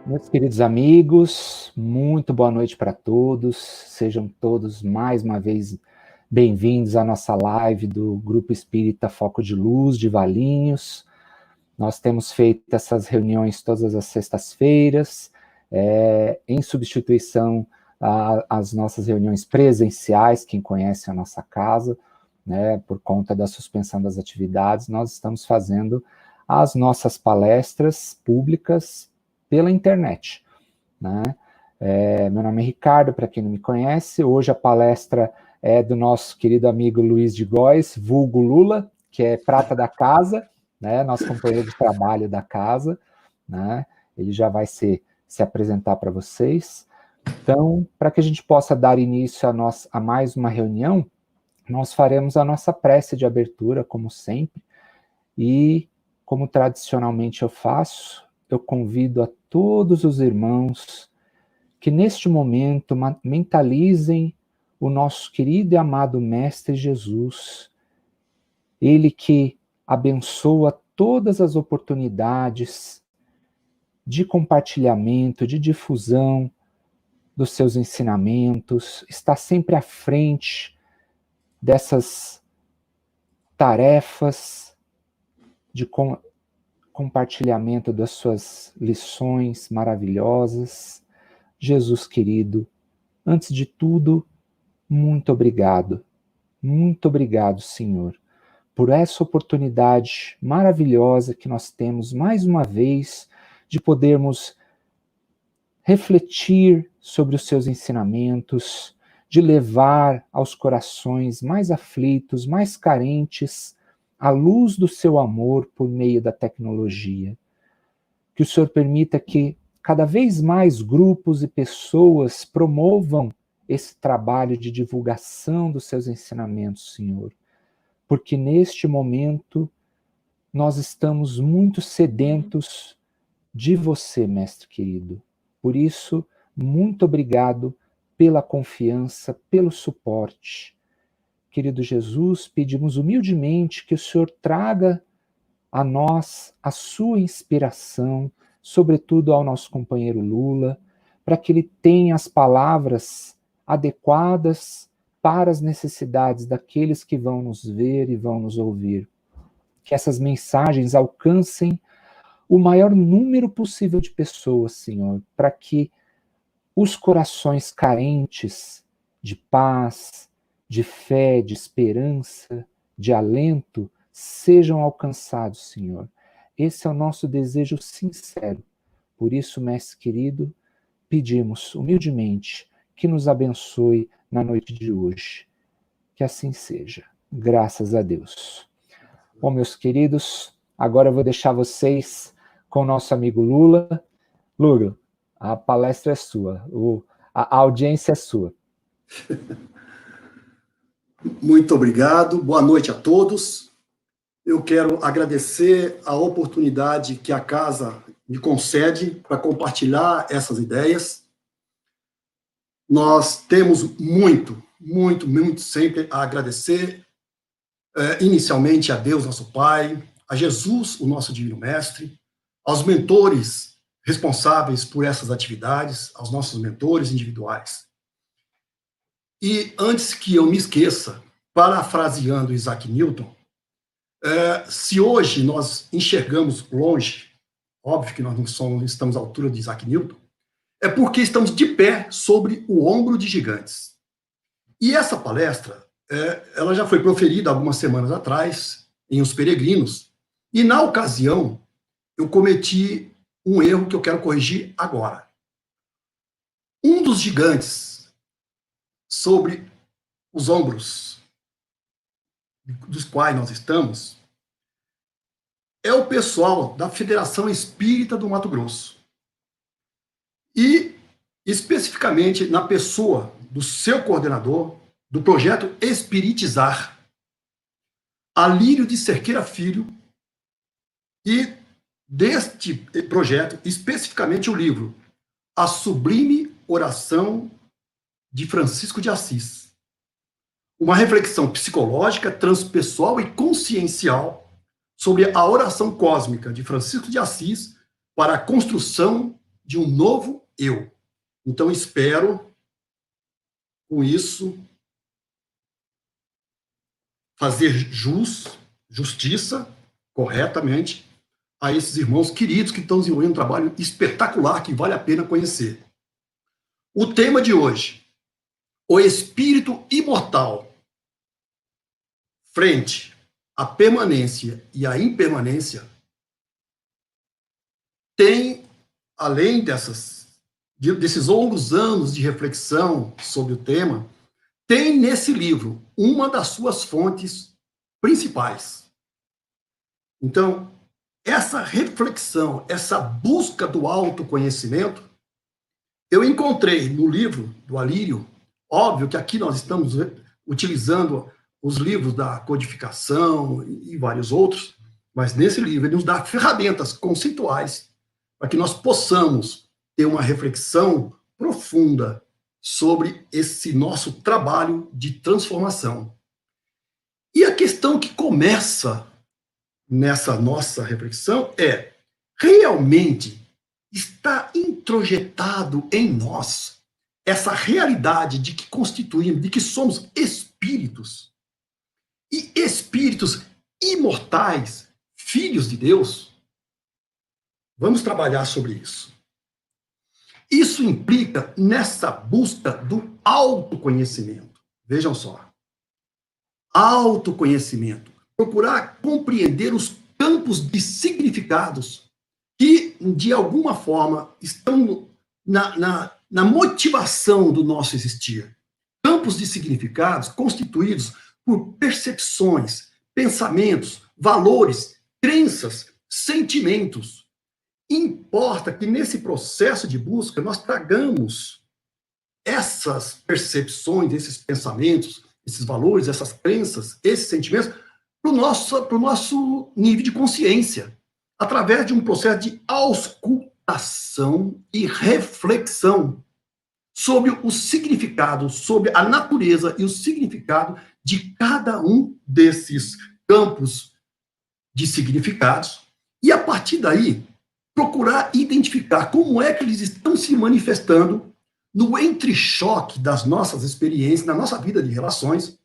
Meus queridos amigos, muito boa noite para todos. Sejam todos mais uma vez bem-vindos à nossa live do Grupo Espírita Foco de Luz de Valinhos. Nós temos feito essas reuniões todas as sextas-feiras, em substituição às nossas reuniões presenciais. Quem conhece a nossa casa, né, por conta da suspensão das atividades, nós estamos fazendo as nossas palestras públicas pela internet, né? Meu nome é Ricardo, para quem não me conhece. Hoje a palestra é do nosso querido amigo Luiz de Góes, vulgo Lula, que é prata da casa, né? Nosso companheiro de trabalho da casa, né? Ele já vai se apresentar para vocês. Então, para que a gente possa dar início a mais uma reunião, nós faremos a nossa prece de abertura, como sempre, e como tradicionalmente eu faço, eu convido a todos os irmãos que neste momento mentalizem o nosso querido e amado Mestre Jesus, ele que abençoa todas as oportunidades de compartilhamento, de difusão dos seus ensinamentos, está sempre à frente dessas tarefas de compartilhamento das suas lições maravilhosas. Jesus querido, antes de tudo, muito obrigado, Senhor, por essa oportunidade maravilhosa que nós temos mais uma vez de podermos refletir sobre os seus ensinamentos, de levar aos corações mais aflitos, mais carentes, a luz do seu amor por meio da tecnologia. Que o Senhor permita que cada vez mais grupos e pessoas promovam esse trabalho de divulgação dos seus ensinamentos, Senhor. Porque neste momento nós estamos muito sedentos de você, Mestre querido. Por isso, muito obrigado pela confiança, pelo suporte. Querido Jesus, pedimos humildemente que o Senhor traga a nós a sua inspiração, sobretudo ao nosso companheiro Lula, para que ele tenha as palavras adequadas para as necessidades daqueles que vão nos ver e vão nos ouvir. Que essas mensagens alcancem o maior número possível de pessoas, Senhor, para que os corações carentes de paz, de fé, de esperança, de alento, sejam alcançados, Senhor. Esse é o nosso desejo sincero. Por isso, Mestre querido, pedimos humildemente que nos abençoe na noite de hoje. Que assim seja. Graças a Deus. Bom, meus queridos, agora eu vou deixar vocês com o nosso amigo Lula. Lula, a palestra é sua, a audiência é sua. Muito obrigado, boa noite a todos. Eu quero agradecer a oportunidade que a casa me concede para compartilhar essas ideias. Nós temos muito sempre a agradecer, inicialmente a Deus, nosso Pai, a Jesus, o nosso Divino Mestre, aos mentores responsáveis por essas atividades, aos nossos mentores individuais. E antes que eu me esqueça, parafraseando Isaac Newton, se hoje nós enxergamos longe, óbvio que nós não estamos à altura de Isaac Newton, é porque estamos de pé sobre o ombro de gigantes. E essa palestra, ela já foi proferida algumas semanas atrás, em Os Peregrinos, e na ocasião eu cometi um erro que eu quero corrigir agora. Um dos gigantes sobre os ombros dos quais nós estamos é o pessoal da Federação Espírita do Mato Grosso. E, especificamente, na pessoa do seu coordenador, do projeto Espiritizar, Alírio de Cerqueira Filho, e deste projeto, especificamente o livro A Sublime Oração de Francisco de Assis. Uma reflexão psicológica, transpessoal e consciencial sobre a oração cósmica de Francisco de Assis para a construção de um novo eu. Então, espero, com isso, fazer justiça, corretamente, a esses irmãos queridos que estão desenvolvendo um trabalho espetacular que vale a pena conhecer. O tema de hoje, o espírito imortal, frente à permanência e à impermanência, tem, além desses longos anos de reflexão sobre o tema, tem nesse livro uma das suas fontes principais. Então, essa reflexão, essa busca do autoconhecimento, eu encontrei no livro do Alírio. Óbvio que aqui nós estamos utilizando os livros da codificação e vários outros, mas nesse livro ele nos dá ferramentas conceituais para que nós possamos ter uma reflexão profunda sobre esse nosso trabalho de transformação. E a questão que começa nessa nossa reflexão é: realmente está introjetado em nós essa realidade de que constituímos, de que somos espíritos, e espíritos imortais, filhos de Deus? Vamos trabalhar sobre isso. Isso implica nessa busca do autoconhecimento. Vejam só. Autoconhecimento. Procurar compreender os campos de significados que, de alguma forma, estão na motivação do nosso existir. Campos de significados constituídos por percepções, pensamentos, valores, crenças, sentimentos. Importa que nesse processo de busca nós tragamos essas percepções, esses pensamentos, esses valores, essas crenças, esses sentimentos para o nosso nível de consciência, através de um processo de auscultação e reflexão sobre o significado, sobre a natureza e o significado de cada um desses campos de significados, e a partir daí procurar identificar como é que eles estão se manifestando no entrechoque das nossas experiências, na nossa vida de relações,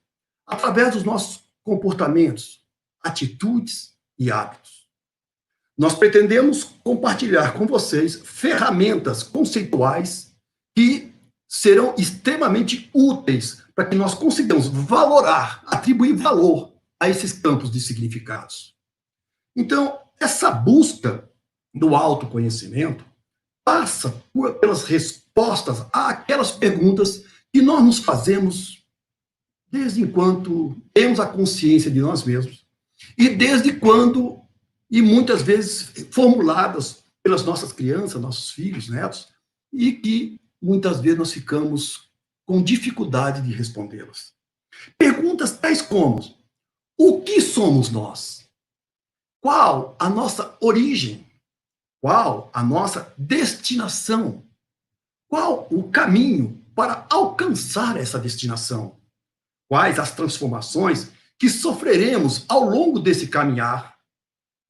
através dos nossos comportamentos, atitudes e hábitos. Nós pretendemos compartilhar com vocês ferramentas conceituais que serão extremamente úteis para que nós consigamos valorar, atribuir valor a esses campos de significados. Então, essa busca do autoconhecimento passa pelas respostas àquelas perguntas que nós nos fazemos desde enquanto temos a consciência de nós mesmos e desde quando, e muitas vezes formuladas pelas nossas crianças, nossos filhos, netos, e que muitas vezes nós ficamos com dificuldade de respondê-las. Perguntas tais como: o que somos nós? Qual a nossa origem? Qual a nossa destinação? Qual o caminho para alcançar essa destinação? Quais as transformações que sofreremos ao longo desse caminhar?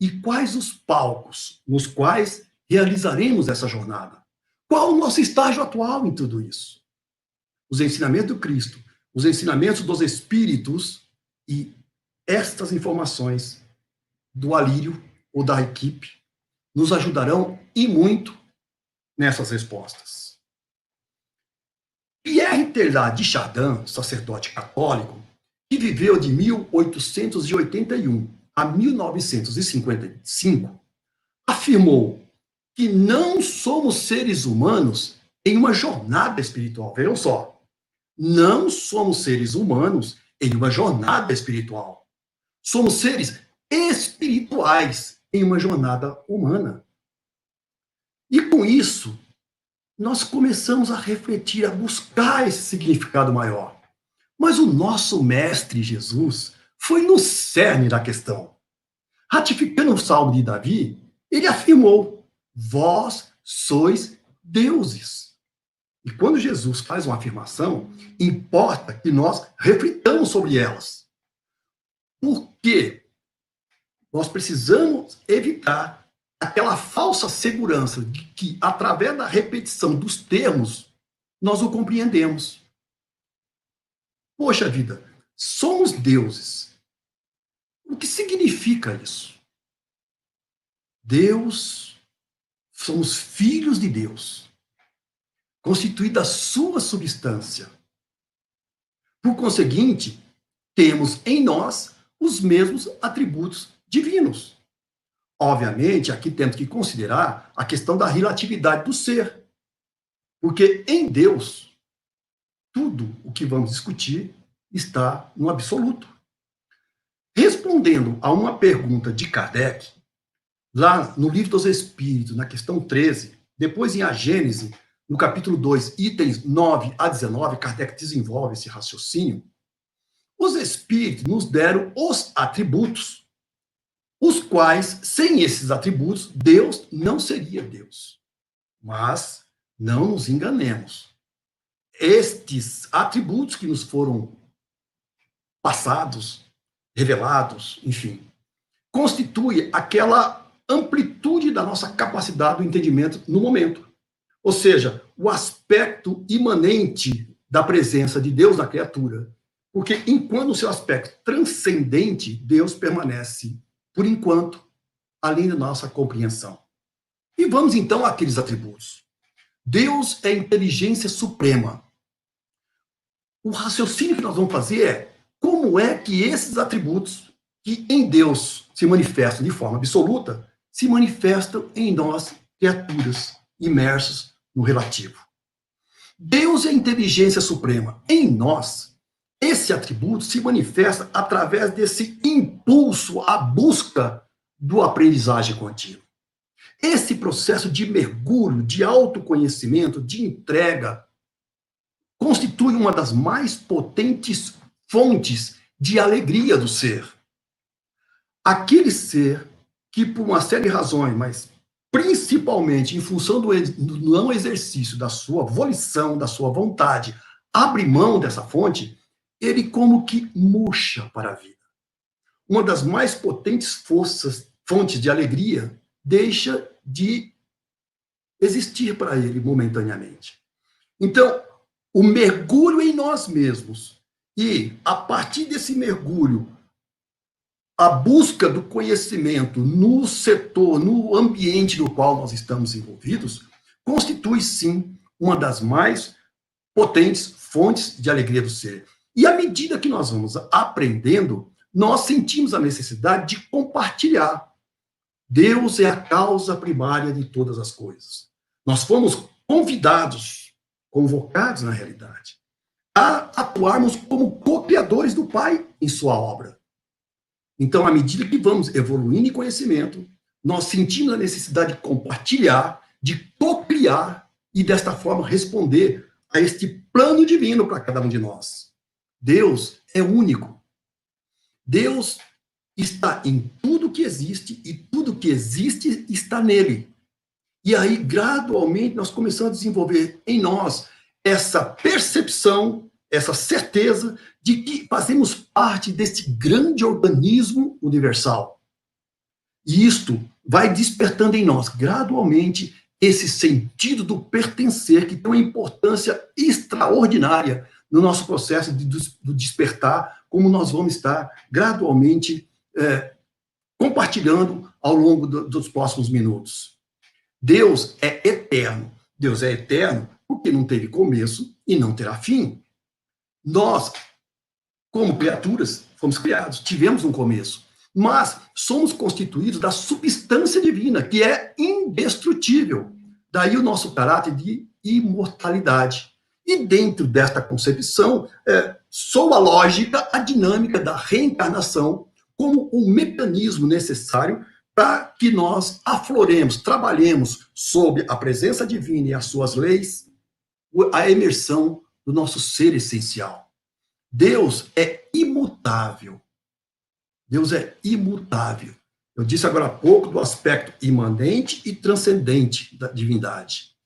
E quais os palcos nos quais realizaremos essa jornada? Qual o nosso estágio atual em tudo isso? Os ensinamentos do Cristo, os ensinamentos dos Espíritos e estas informações do Alírio ou da equipe nos ajudarão e muito nessas respostas. Pierre Teilhard de Chardin, sacerdote católico, que viveu de 1881 a 1955, afirmou que não somos seres humanos em uma jornada espiritual. Vejam só, não somos seres humanos em uma jornada espiritual. Somos seres espirituais em uma jornada humana. E com isso, nós começamos a refletir, a buscar esse significado maior. Mas o nosso mestre Jesus foi no cerne da questão. Ratificando o Salmo de Davi, ele afirmou: vós sois deuses. E quando Jesus faz uma afirmação, importa que nós reflitamos sobre elas. Por quê? Nós precisamos evitar aquela falsa segurança de que, através da repetição dos termos, nós o compreendemos. Poxa vida, somos deuses. O que significa isso? Deus, somos filhos de Deus, constituídos da sua substância. Por conseguinte, temos em nós os mesmos atributos divinos. Obviamente, aqui temos que considerar a questão da relatividade do ser. Porque em Deus, tudo o que vamos discutir está no absoluto. Respondendo a uma pergunta de Kardec, lá no Livro dos Espíritos, na questão 13, depois em A Gênese, no capítulo 2, itens 9 a 19, Kardec desenvolve esse raciocínio. Os espíritos nos deram os atributos, os quais, sem esses atributos, Deus não seria Deus. Mas não nos enganemos. Estes atributos que nos foram passados, revelados, enfim, constituem aquela amplitude da nossa capacidade do entendimento no momento. Ou seja, o aspecto imanente da presença de Deus na criatura. Porque enquanto no seu aspecto transcendente, Deus permanece, por enquanto, além da nossa compreensão. E vamos então àqueles atributos. Deus é inteligência suprema. O raciocínio que nós vamos fazer é como é que esses atributos, que em Deus se manifestam de forma absoluta, se manifestam em nós, criaturas, imersos no relativo. Deus é inteligência suprema. Em nós, esse atributo se manifesta através desse impulso à busca do aprendizagem contínua. Esse processo de mergulho, de autoconhecimento, de entrega, constitui uma das mais potentes fontes de alegria do ser. Aquele ser que, por uma série de razões, mas principalmente em função do não exercício da sua volição, da sua vontade, abre mão dessa fonte, ele como que murcha para a vida. Uma das mais potentes fontes de alegria deixa de existir para ele momentaneamente. Então, o mergulho em nós mesmos e, a partir desse mergulho, a busca do conhecimento no setor, no ambiente no qual nós estamos envolvidos, constitui, sim, uma das mais potentes fontes de alegria do ser. E à medida que nós vamos aprendendo, nós sentimos a necessidade de compartilhar. Deus é a causa primária de todas as coisas. Nós fomos convocados na realidade, a atuarmos como co-criadores do Pai em sua obra. Então, à medida que vamos evoluindo em conhecimento, nós sentimos a necessidade de compartilhar, de co-criar e, desta forma, responder a este plano divino para cada um de nós. Deus é único. Deus está em tudo que existe e tudo que existe está nele. E aí, gradualmente, nós começamos a desenvolver em nós essa percepção, essa certeza de que fazemos parte deste grande organismo universal. E isto vai despertando em nós, gradualmente, esse sentido do pertencer, que tem uma importância extraordinária no nosso processo do despertar, como nós vamos estar gradualmente compartilhando ao longo dos próximos minutos. Deus é eterno. Deus é eterno porque não teve começo e não terá fim. Nós, como criaturas, fomos criados, tivemos um começo, mas somos constituídos da substância divina, que é indestrutível. Daí o nosso caráter de imortalidade. E dentro desta concepção, soa a lógica, a dinâmica da reencarnação como um mecanismo necessário para que nós afloremos, trabalhemos sob a presença divina e as suas leis, a imersão do nosso ser essencial. Deus é imutável. Deus é imutável. Eu disse agora há pouco do aspecto imanente e transcendente da divindade.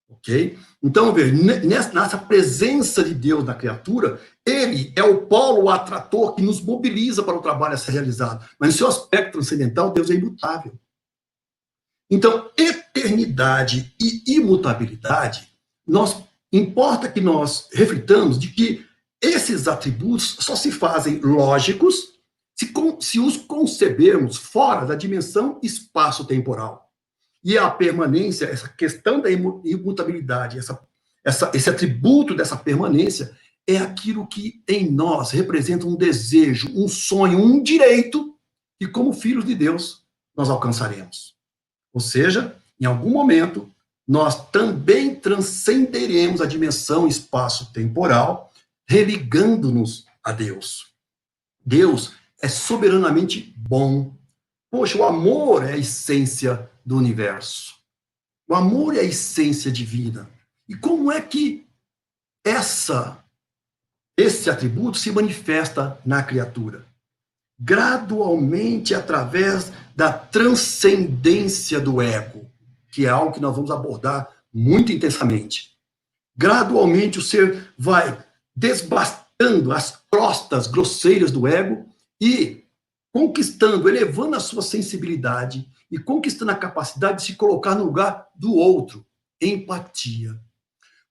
Ok? Então, veja, nessa presença de Deus na criatura, ele é o polo, o atrator que nos mobiliza para o trabalho a ser realizado. Mas no seu aspecto transcendental, Deus é imutável. Então, eternidade e imutabilidade, importa que nós reflitamos de que esses atributos só se fazem lógicos se os concebermos fora da dimensão espaço-temporal. E a permanência, essa questão da imutabilidade, esse atributo dessa permanência, é aquilo que em nós representa um desejo, um sonho, um direito, que como filhos de Deus nós alcançaremos. Ou seja, em algum momento, nós também transcenderemos a dimensão espaço-temporal, religando-nos a Deus. Deus é soberanamente bom. Poxa, o amor é a essência do universo. O amor é a essência divina. E como é que esse atributo se manifesta na criatura? Gradualmente, através da transcendência do ego, que é algo que nós vamos abordar muito intensamente. Gradualmente, o ser vai desbastando as crostas grosseiras do ego e conquistando, elevando a sua sensibilidade e conquistando a capacidade de se colocar no lugar do outro, empatia.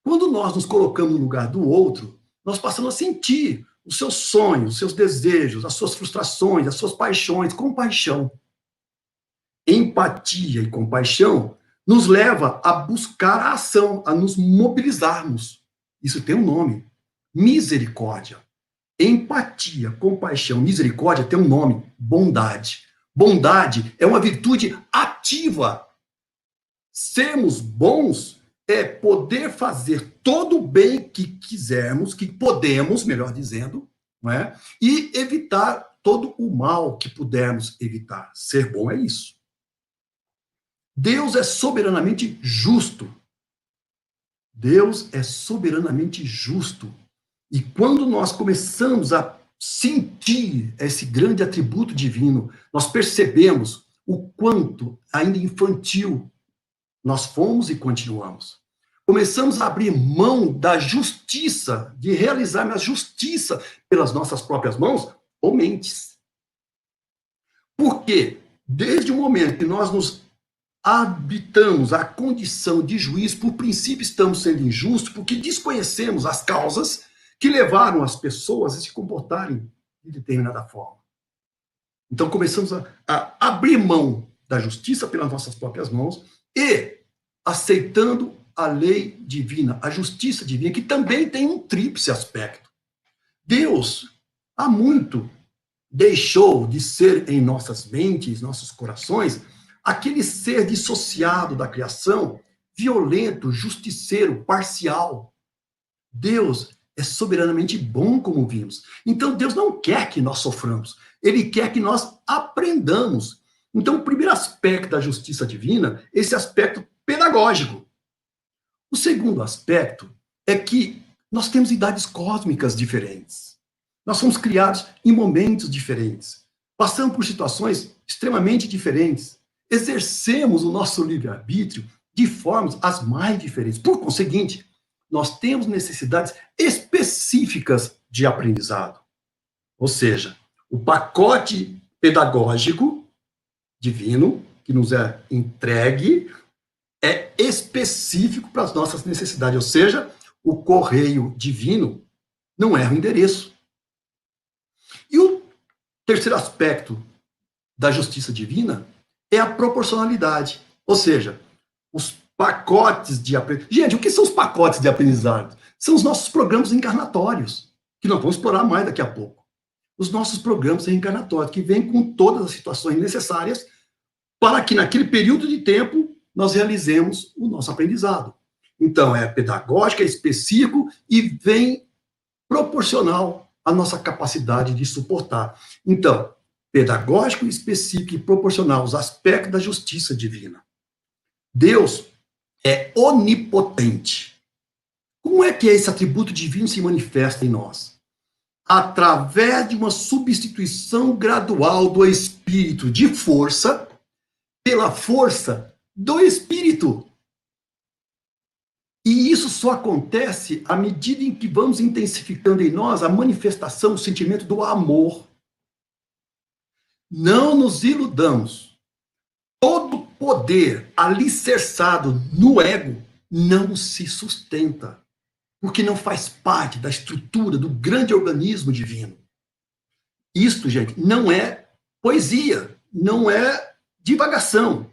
Quando nós nos colocamos no lugar do outro, nós passamos a sentir os seus sonhos, os seus desejos, as suas frustrações, as suas paixões, compaixão. Empatia e compaixão nos leva a buscar a ação, a nos mobilizarmos. Isso tem um nome: misericórdia. Empatia, compaixão, misericórdia tem um nome: bondade. Bondade é uma virtude ativa. Sermos bons é poder fazer todo o bem que quisermos, que podemos, melhor dizendo, não é? E evitar todo o mal que pudermos evitar. Ser bom é isso. Deus é soberanamente justo. Deus é soberanamente justo. E quando nós começamos a sentir esse grande atributo divino, nós percebemos o quanto ainda infantil nós fomos e continuamos. Começamos a abrir mão da justiça, de realizar a justiça pelas nossas próprias mãos ou mentes. Porque, desde o momento que nós nos habitamos a condição de juiz, por princípio estamos sendo injustos, porque desconhecemos as causas que levaram as pessoas a se comportarem de determinada forma. Então, começamos a abrir mão da justiça pelas nossas próprias mãos e aceitando a lei divina, a justiça divina, que também tem um tríplice aspecto. Deus, há muito, deixou de ser em nossas mentes, nossos corações, aquele ser dissociado da criação, violento, justiceiro, parcial. Deus é soberanamente bom, como vimos. Então, Deus não quer que nós soframos. Ele quer que nós aprendamos. Então, o primeiro aspecto da justiça divina, esse aspecto pedagógico. O segundo aspecto é que nós temos idades cósmicas diferentes. Nós somos criados em momentos diferentes. Passamos por situações extremamente diferentes. Exercemos o nosso livre-arbítrio de formas as mais diferentes. Por conseguinte, nós temos necessidades específicas de aprendizado. Ou seja, o pacote pedagógico divino que nos é entregue é específico para as nossas necessidades. Ou seja, o correio divino não erra o endereço. E o terceiro aspecto da justiça divina é a proporcionalidade. Ou seja, os pacotes de aprendizado. Gente, o que são os pacotes de aprendizado? São os nossos programas encarnatórios, que nós vamos explorar mais daqui a pouco. Os nossos programas reencarnatórios, que vêm com todas as situações necessárias para que naquele período de tempo nós realizemos o nosso aprendizado. Então, é pedagógico, é específico e vem proporcional à nossa capacidade de suportar. Então, pedagógico, específico e proporcional aos aspectos da justiça divina. Deus é onipotente. Como é que esse atributo divino se manifesta em nós? Através de uma substituição gradual do espírito de força pela força do espírito. E isso só acontece à medida em que vamos intensificando em nós a manifestação, o sentimento do amor. Não nos iludamos. Todo poder alicerçado no ego não se sustenta, porque não faz parte da estrutura do grande organismo divino. Isto, gente, não é poesia, não é divagação.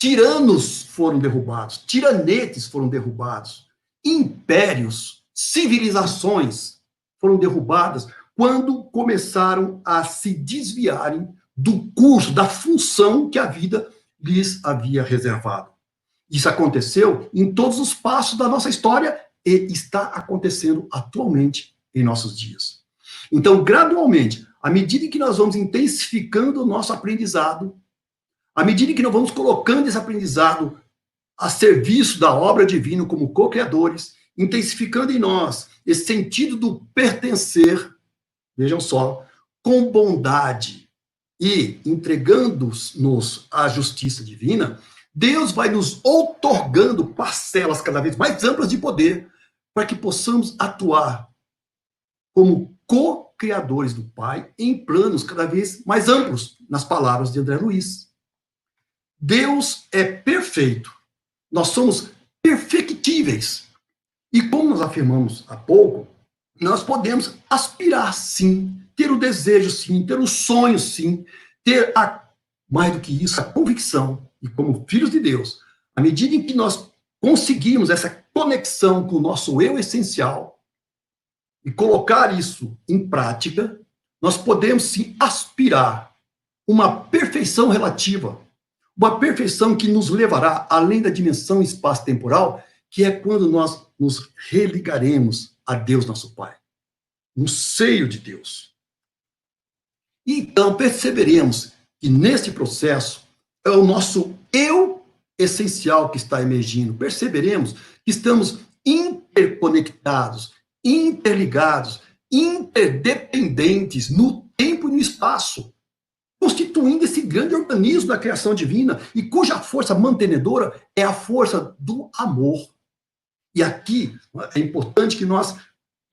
Tiranos foram derrubados, tiranetes foram derrubados, impérios, civilizações foram derrubadas quando começaram a se desviarem do curso, da função que a vida lhes havia reservado. Isso aconteceu em todos os passos da nossa história e está acontecendo atualmente em nossos dias. Então, gradualmente, à medida que nós vamos intensificando o nosso aprendizado, à medida que nós vamos colocando esse aprendizado a serviço da obra divina como co-criadores, intensificando em nós esse sentido do pertencer, vejam só, com bondade e entregando-nos à justiça divina, Deus vai nos outorgando parcelas cada vez mais amplas de poder para que possamos atuar como co-criadores do Pai em planos cada vez mais amplos, nas palavras de André Luiz. Deus é perfeito. Nós somos perfectíveis. E como nós afirmamos há pouco, nós podemos aspirar, sim, ter o desejo, sim, ter o sonho, sim, ter, mais do que isso, a convicção. E como filhos de Deus, à medida em que nós conseguirmos essa conexão com o nosso eu essencial e colocar isso em prática, nós podemos, sim, aspirar uma perfeição relativa, uma perfeição que nos levará além da dimensão espaço-temporal, que é quando nós nos religaremos a Deus, nosso Pai, no seio de Deus. Então, perceberemos que nesse processo é o nosso eu essencial que está emergindo. Perceberemos que estamos interconectados, interligados, interdependentes no tempo e no espaço, constituindo esse grande organismo da criação divina e cuja força mantenedora é a força do amor. E aqui é importante que nós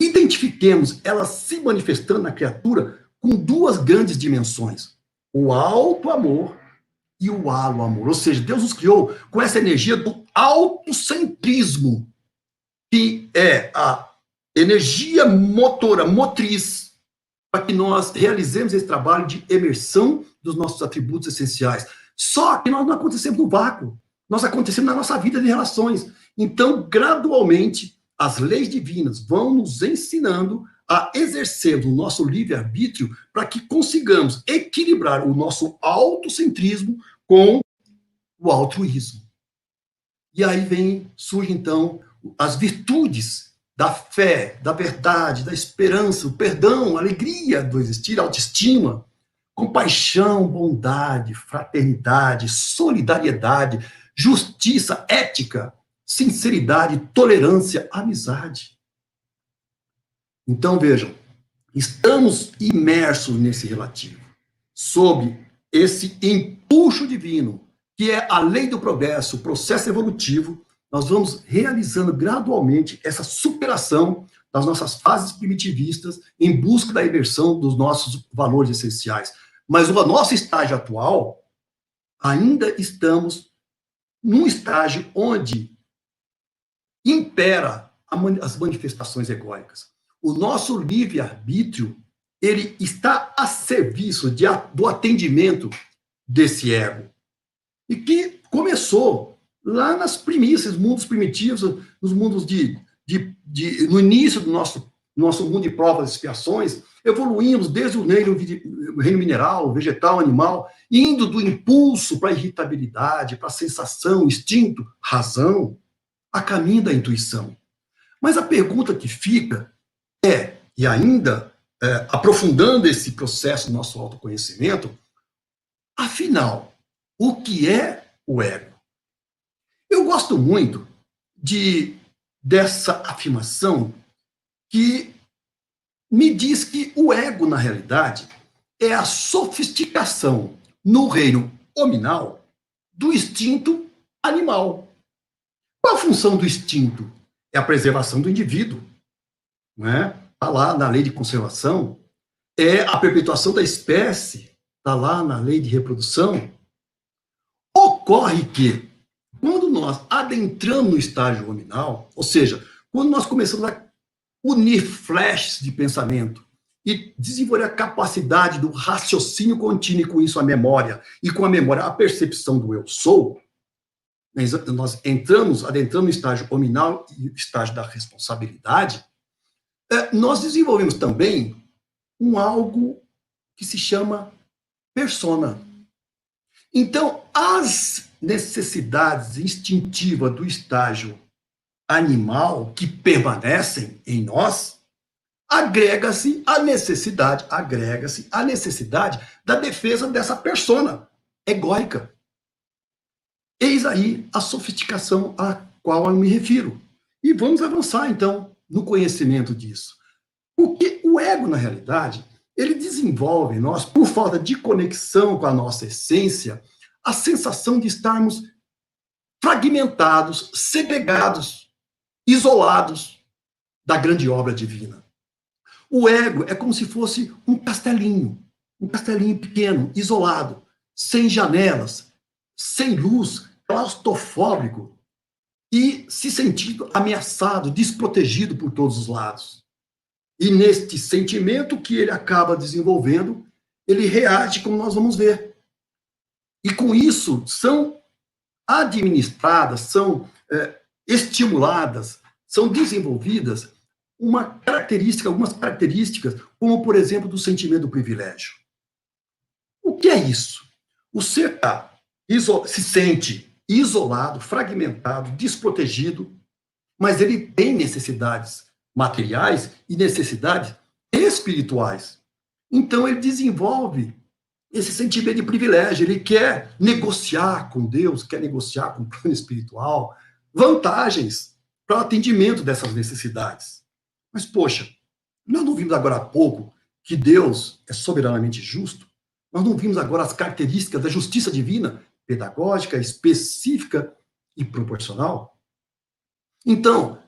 identifiquemos ela se manifestando na criatura com duas grandes dimensões: o alto amor e o halo amor. Ou seja, Deus nos criou com essa energia do autocentrismo, que é a energia motora, motriz, para que nós realizemos esse trabalho de emersão dos nossos atributos essenciais. Só que nós não acontecemos no vácuo, nós acontecemos na nossa vida de relações. Então, gradualmente, as leis divinas vão nos ensinando a exercermos o nosso livre-arbítrio para que consigamos equilibrar o nosso autocentrismo com o altruísmo. E aí surgem, então, as virtudes da fé, da verdade, da esperança, o perdão, a alegria do existir, a autoestima, compaixão, bondade, fraternidade, solidariedade, justiça, ética, sinceridade, tolerância, amizade. Então, vejam, estamos imersos nesse relativo, sob esse impulso divino, que é a lei do progresso, o processo evolutivo. Nós vamos realizando gradualmente essa superação das nossas fases primitivistas em busca da imersão dos nossos valores essenciais. Mas o nosso estágio atual, ainda estamos num estágio onde impera as manifestações egóicas. O nosso livre-arbítrio, ele está a serviço do atendimento desse ego. E que começou lá nas primícias, mundos primitivos, nos mundos no início do nosso mundo de provas e expiações, evoluímos desde o reino mineral, vegetal, animal, indo do impulso para a irritabilidade, para a sensação, instinto, razão, a caminho da intuição. Mas a pergunta que fica é, e ainda aprofundando esse processo do nosso autoconhecimento, afinal, o que é o ego? Eu gosto muito dessa afirmação que me diz que o ego, na realidade, é a sofisticação no reino hominal do instinto animal. Qual a função do instinto? É a preservação do indivíduo, não é? Está lá na lei de conservação. É a perpetuação da espécie, está lá na lei de reprodução. O Ocorre que, quando nós adentramos no estágio ruminal, ou seja, quando nós começamos a unir flashes de pensamento e desenvolver a capacidade do raciocínio contínuo e com isso a memória, e com a memória a percepção do eu sou, nós adentramos no estágio ruminal e o estágio da responsabilidade, nós desenvolvemos também algo que se chama persona. Então, as necessidades instintivas do estágio animal que permanecem em nós, agrega-se a necessidade da defesa dessa persona egóica. Eis aí a sofisticação a qual eu me refiro. E vamos avançar, então, no conhecimento disso. Porque o ego, na realidade, ele desenvolve em nós, por falta de conexão com a nossa essência, a sensação de estarmos fragmentados, segregados, isolados da grande obra divina. O ego é como se fosse um castelinho pequeno, isolado, sem janelas, sem luz, claustrofóbico e se sentindo ameaçado, desprotegido por todos os lados. E neste sentimento que ele acaba desenvolvendo, ele reage como nós vamos ver. E com isso são administradas, são estimuladas, são desenvolvidas algumas características, como, por exemplo, do sentimento do privilégio. O que é isso? O ser se sente isolado, fragmentado, desprotegido, mas ele tem necessidades materiais e necessidades espirituais. Então, ele desenvolve esse sentimento de privilégio, ele quer negociar com Deus, quer negociar com o plano espiritual, vantagens para o atendimento dessas necessidades. Mas, poxa, nós não vimos agora há pouco que Deus é soberanamente justo? Nós não vimos agora as características da justiça divina, pedagógica, específica e proporcional? Então,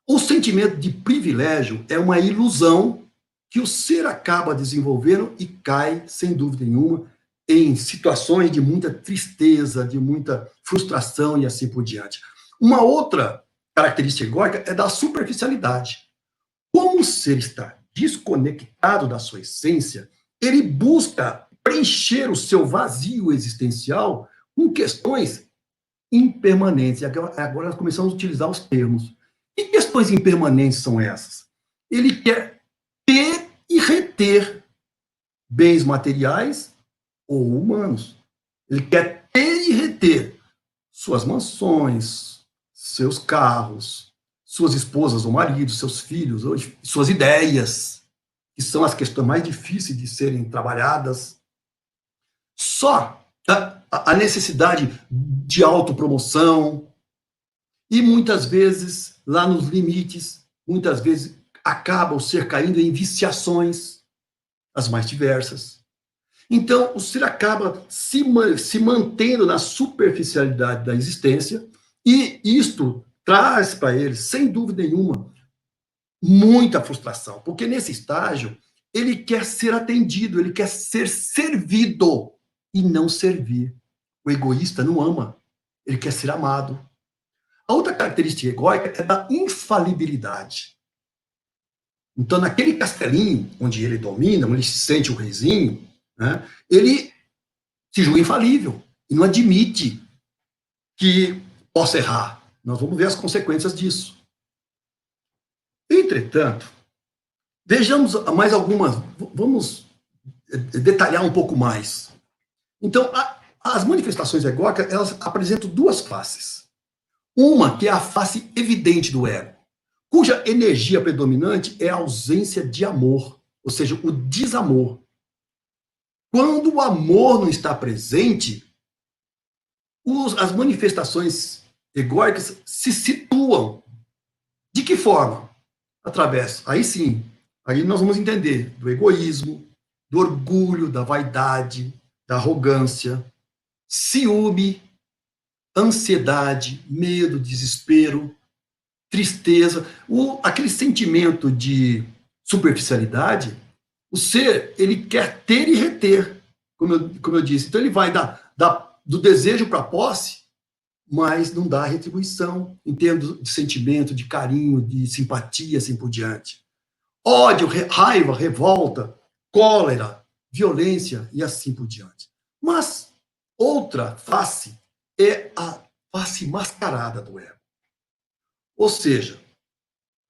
o sentimento de privilégio é uma ilusão que o ser acaba desenvolvendo e cai, sem dúvida nenhuma, em situações de muita tristeza, de muita frustração e assim por diante. Uma outra característica egóica é da superficialidade. Como o ser está desconectado da sua essência, ele busca preencher o seu vazio existencial com questões impermanentes. E agora nós começamos a utilizar os termos. Que questões impermanentes são essas? Ele quer ter e reter bens materiais ou humanos. Ele quer ter e reter suas mansões, seus carros, suas esposas ou maridos, seus filhos, suas ideias, que são as questões mais difíceis de serem trabalhadas. Só a necessidade de autopromoção e muitas vezes, lá nos limites, muitas vezes acaba o ser caindo em viciações, as mais diversas. Então, o ser acaba se mantendo na superficialidade da existência e isto traz para ele, sem dúvida nenhuma, muita frustração, porque nesse estágio ele quer ser atendido, ele quer ser servido e não servir. O egoísta não ama, ele quer ser amado. A outra característica egóica é da infalibilidade. Então, naquele castelinho onde ele domina, onde ele se sente o reizinho, né, ele se julga infalível e não admite que possa errar. Nós vamos ver as consequências disso. Entretanto, vejamos mais algumas, vamos detalhar um pouco mais. Então, as manifestações egóicas, elas apresentam duas faces. Uma que é a face evidente do ego, cuja energia predominante é a ausência de amor, ou seja, o desamor. Quando o amor não está presente, as manifestações egóicas se situam. De que forma? Através, aí sim, aí nós vamos entender do egoísmo, do orgulho, da vaidade, da arrogância, ciúme, ansiedade, medo, desespero, tristeza, aquele sentimento de superficialidade. O ser, ele quer ter e reter, como eu disse. Então, ele vai do desejo para a posse, mas não dá retribuição em termos de sentimento, de carinho, de simpatia, assim por diante. Ódio, raiva, revolta, cólera, violência e assim por diante. Mas outra face é a face mascarada do ego. Ou seja,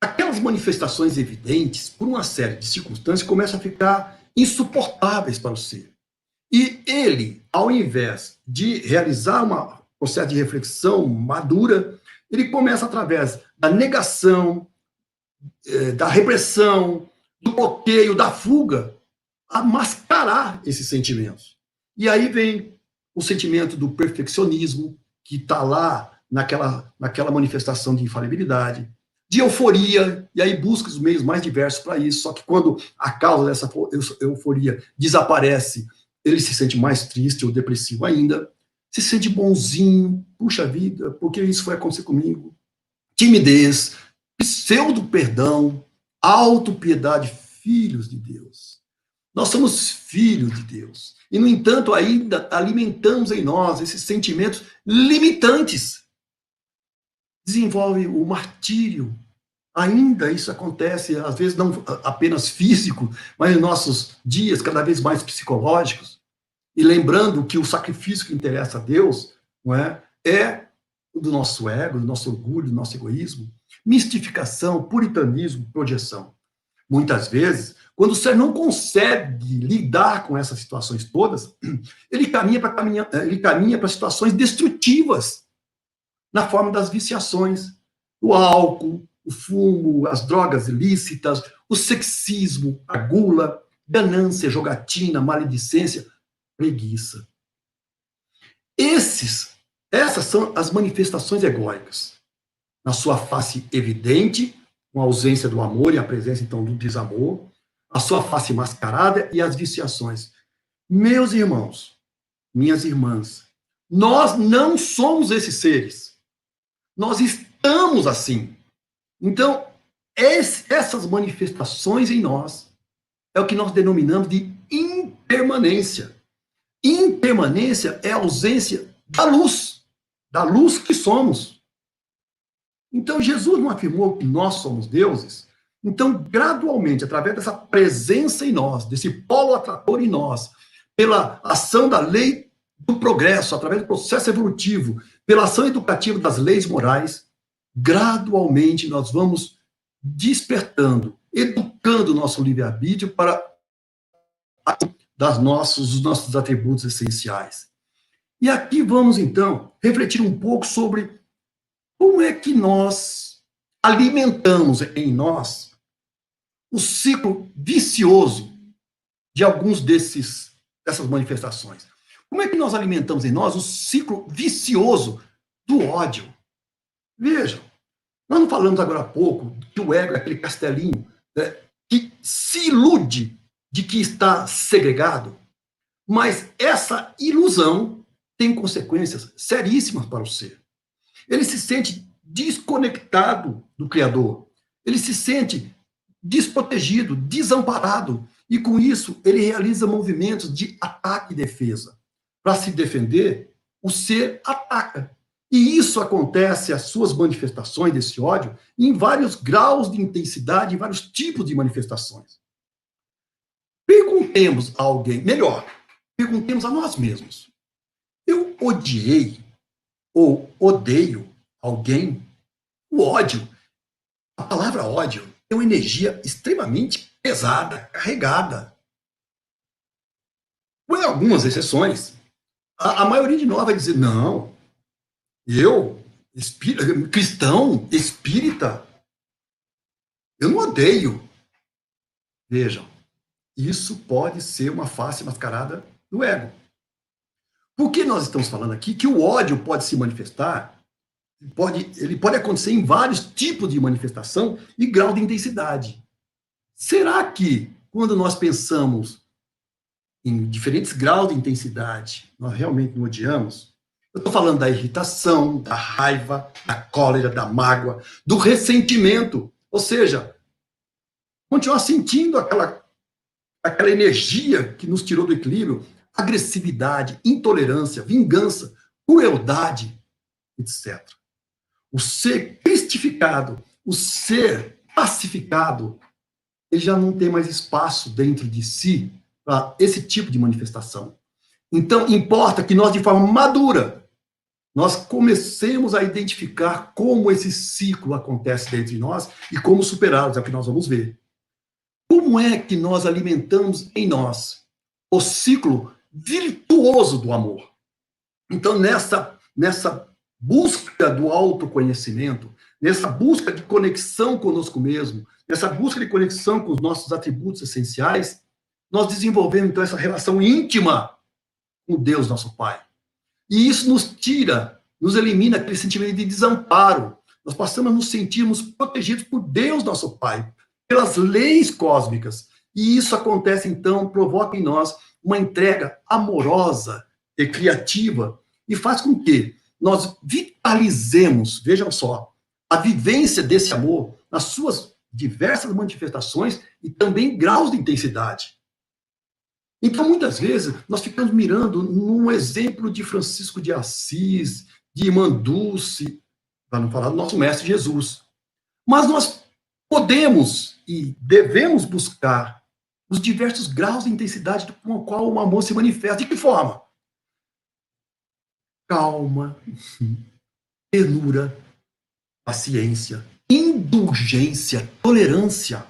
aquelas manifestações evidentes, por uma série de circunstâncias, começam a ficar insuportáveis para o ser. E ele, ao invés de realizar um processo de reflexão madura, ele começa através da negação, da repressão, do bloqueio, da fuga, a mascarar esses sentimentos. E aí vem o sentimento do perfeccionismo, que está lá naquela manifestação de infalibilidade, de euforia, e aí busca os meios mais diversos para isso, só que quando a causa dessa euforia desaparece, ele se sente mais triste ou depressivo ainda, se sente bonzinho, puxa vida, porque isso foi acontecer comigo, timidez, pseudo-perdão, autopiedade, filhos de Deus. Nós somos filhos de Deus. E, no entanto, ainda alimentamos em nós esses sentimentos limitantes. Desenvolve o martírio. Ainda isso acontece, às vezes não apenas físico, mas em nossos dias, cada vez mais psicológicos. E lembrando que o sacrifício que interessa a Deus é do nosso ego, do nosso orgulho, do nosso egoísmo. Mistificação, puritanismo, projeção. Muitas vezes, quando o ser não consegue lidar com essas situações todas, ele caminha para situações destrutivas, na forma das viciações, o álcool, o fumo, as drogas ilícitas, o sexismo, a gula, ganância, jogatina, maledicência, preguiça. Essas são as manifestações egóicas. Na sua face evidente, com a ausência do amor e a presença, então, do desamor, a sua face mascarada e as viciações. Meus irmãos, minhas irmãs, nós não somos esses seres. Nós estamos assim. Então, essas manifestações em nós é o que nós denominamos de impermanência. Impermanência é a ausência da luz que somos. Então, Jesus não afirmou que nós somos deuses? Então, gradualmente, através dessa presença em nós, desse polo atrator em nós, pela ação da lei do progresso, através do processo evolutivo, pela ação educativa das leis morais, gradualmente nós vamos despertando, educando o nosso livre-arbítrio para os nossos atributos essenciais. E aqui vamos, então, refletir um pouco sobre como é que nós alimentamos em nós o ciclo vicioso de alguns dessas manifestações. Como é que nós alimentamos em nós o ciclo vicioso do ódio? Vejam, nós não falamos agora há pouco que o ego é aquele castelinho que se ilude de que está segregado, mas essa ilusão tem consequências seríssimas para o ser. Ele se sente desconectado do Criador, ele se sente desprotegido, desamparado, e com isso ele realiza movimentos de ataque e defesa. Para se defender, o ser ataca. E isso acontece, as suas manifestações desse ódio, em vários graus de intensidade, em vários tipos de manifestações. Perguntemos a alguém, melhor, perguntemos a nós mesmos. Eu odiei ou odeio alguém? O ódio, a palavra ódio, tem uma energia extremamente pesada, carregada. Com algumas exceções, a maioria de nós vai dizer, não, eu, cristão, espírita, eu não odeio. Vejam, isso pode ser uma face mascarada do ego. Por que nós estamos falando aqui que o ódio pode se manifestar, ele pode acontecer em vários tipos de manifestação e grau de intensidade. Será que, quando nós pensamos em diferentes graus de intensidade, nós realmente não odiamos? Eu estou falando da irritação, da raiva, da cólera, da mágoa, do ressentimento. Ou seja, continuar sentindo aquela energia que nos tirou do equilíbrio, agressividade, intolerância, vingança, crueldade, etc. O ser cristificado, o ser pacificado, ele já não tem mais espaço dentro de si para esse tipo de manifestação. Então, importa que nós, de forma madura, nós comecemos a identificar como esse ciclo acontece dentro de nós e como superá-los, é o que nós vamos ver. Como é que nós alimentamos em nós o ciclo virtuoso do amor? Então, nessa busca do autoconhecimento, nessa busca de conexão conosco mesmo, nessa busca de conexão com os nossos atributos essenciais, nós desenvolvemos, então, essa relação íntima com Deus, nosso Pai. E isso nos tira, nos elimina aquele sentimento de desamparo. Nós passamos a nos sentirmos protegidos por Deus, nosso Pai, pelas leis cósmicas. E isso acontece, então, provoca em nós uma entrega amorosa e criativa e faz com que nós vitalizemos, vejam só, a vivência desse amor nas suas diversas manifestações e também graus de intensidade. Então, muitas vezes, nós ficamos mirando num exemplo de Francisco de Assis, de Irmã Dulce, para não falar do nosso Mestre Jesus. Mas nós podemos e devemos buscar os diversos graus de intensidade com o qual o amor se manifesta. De que forma? Calma, ternura, paciência, indulgência, tolerância,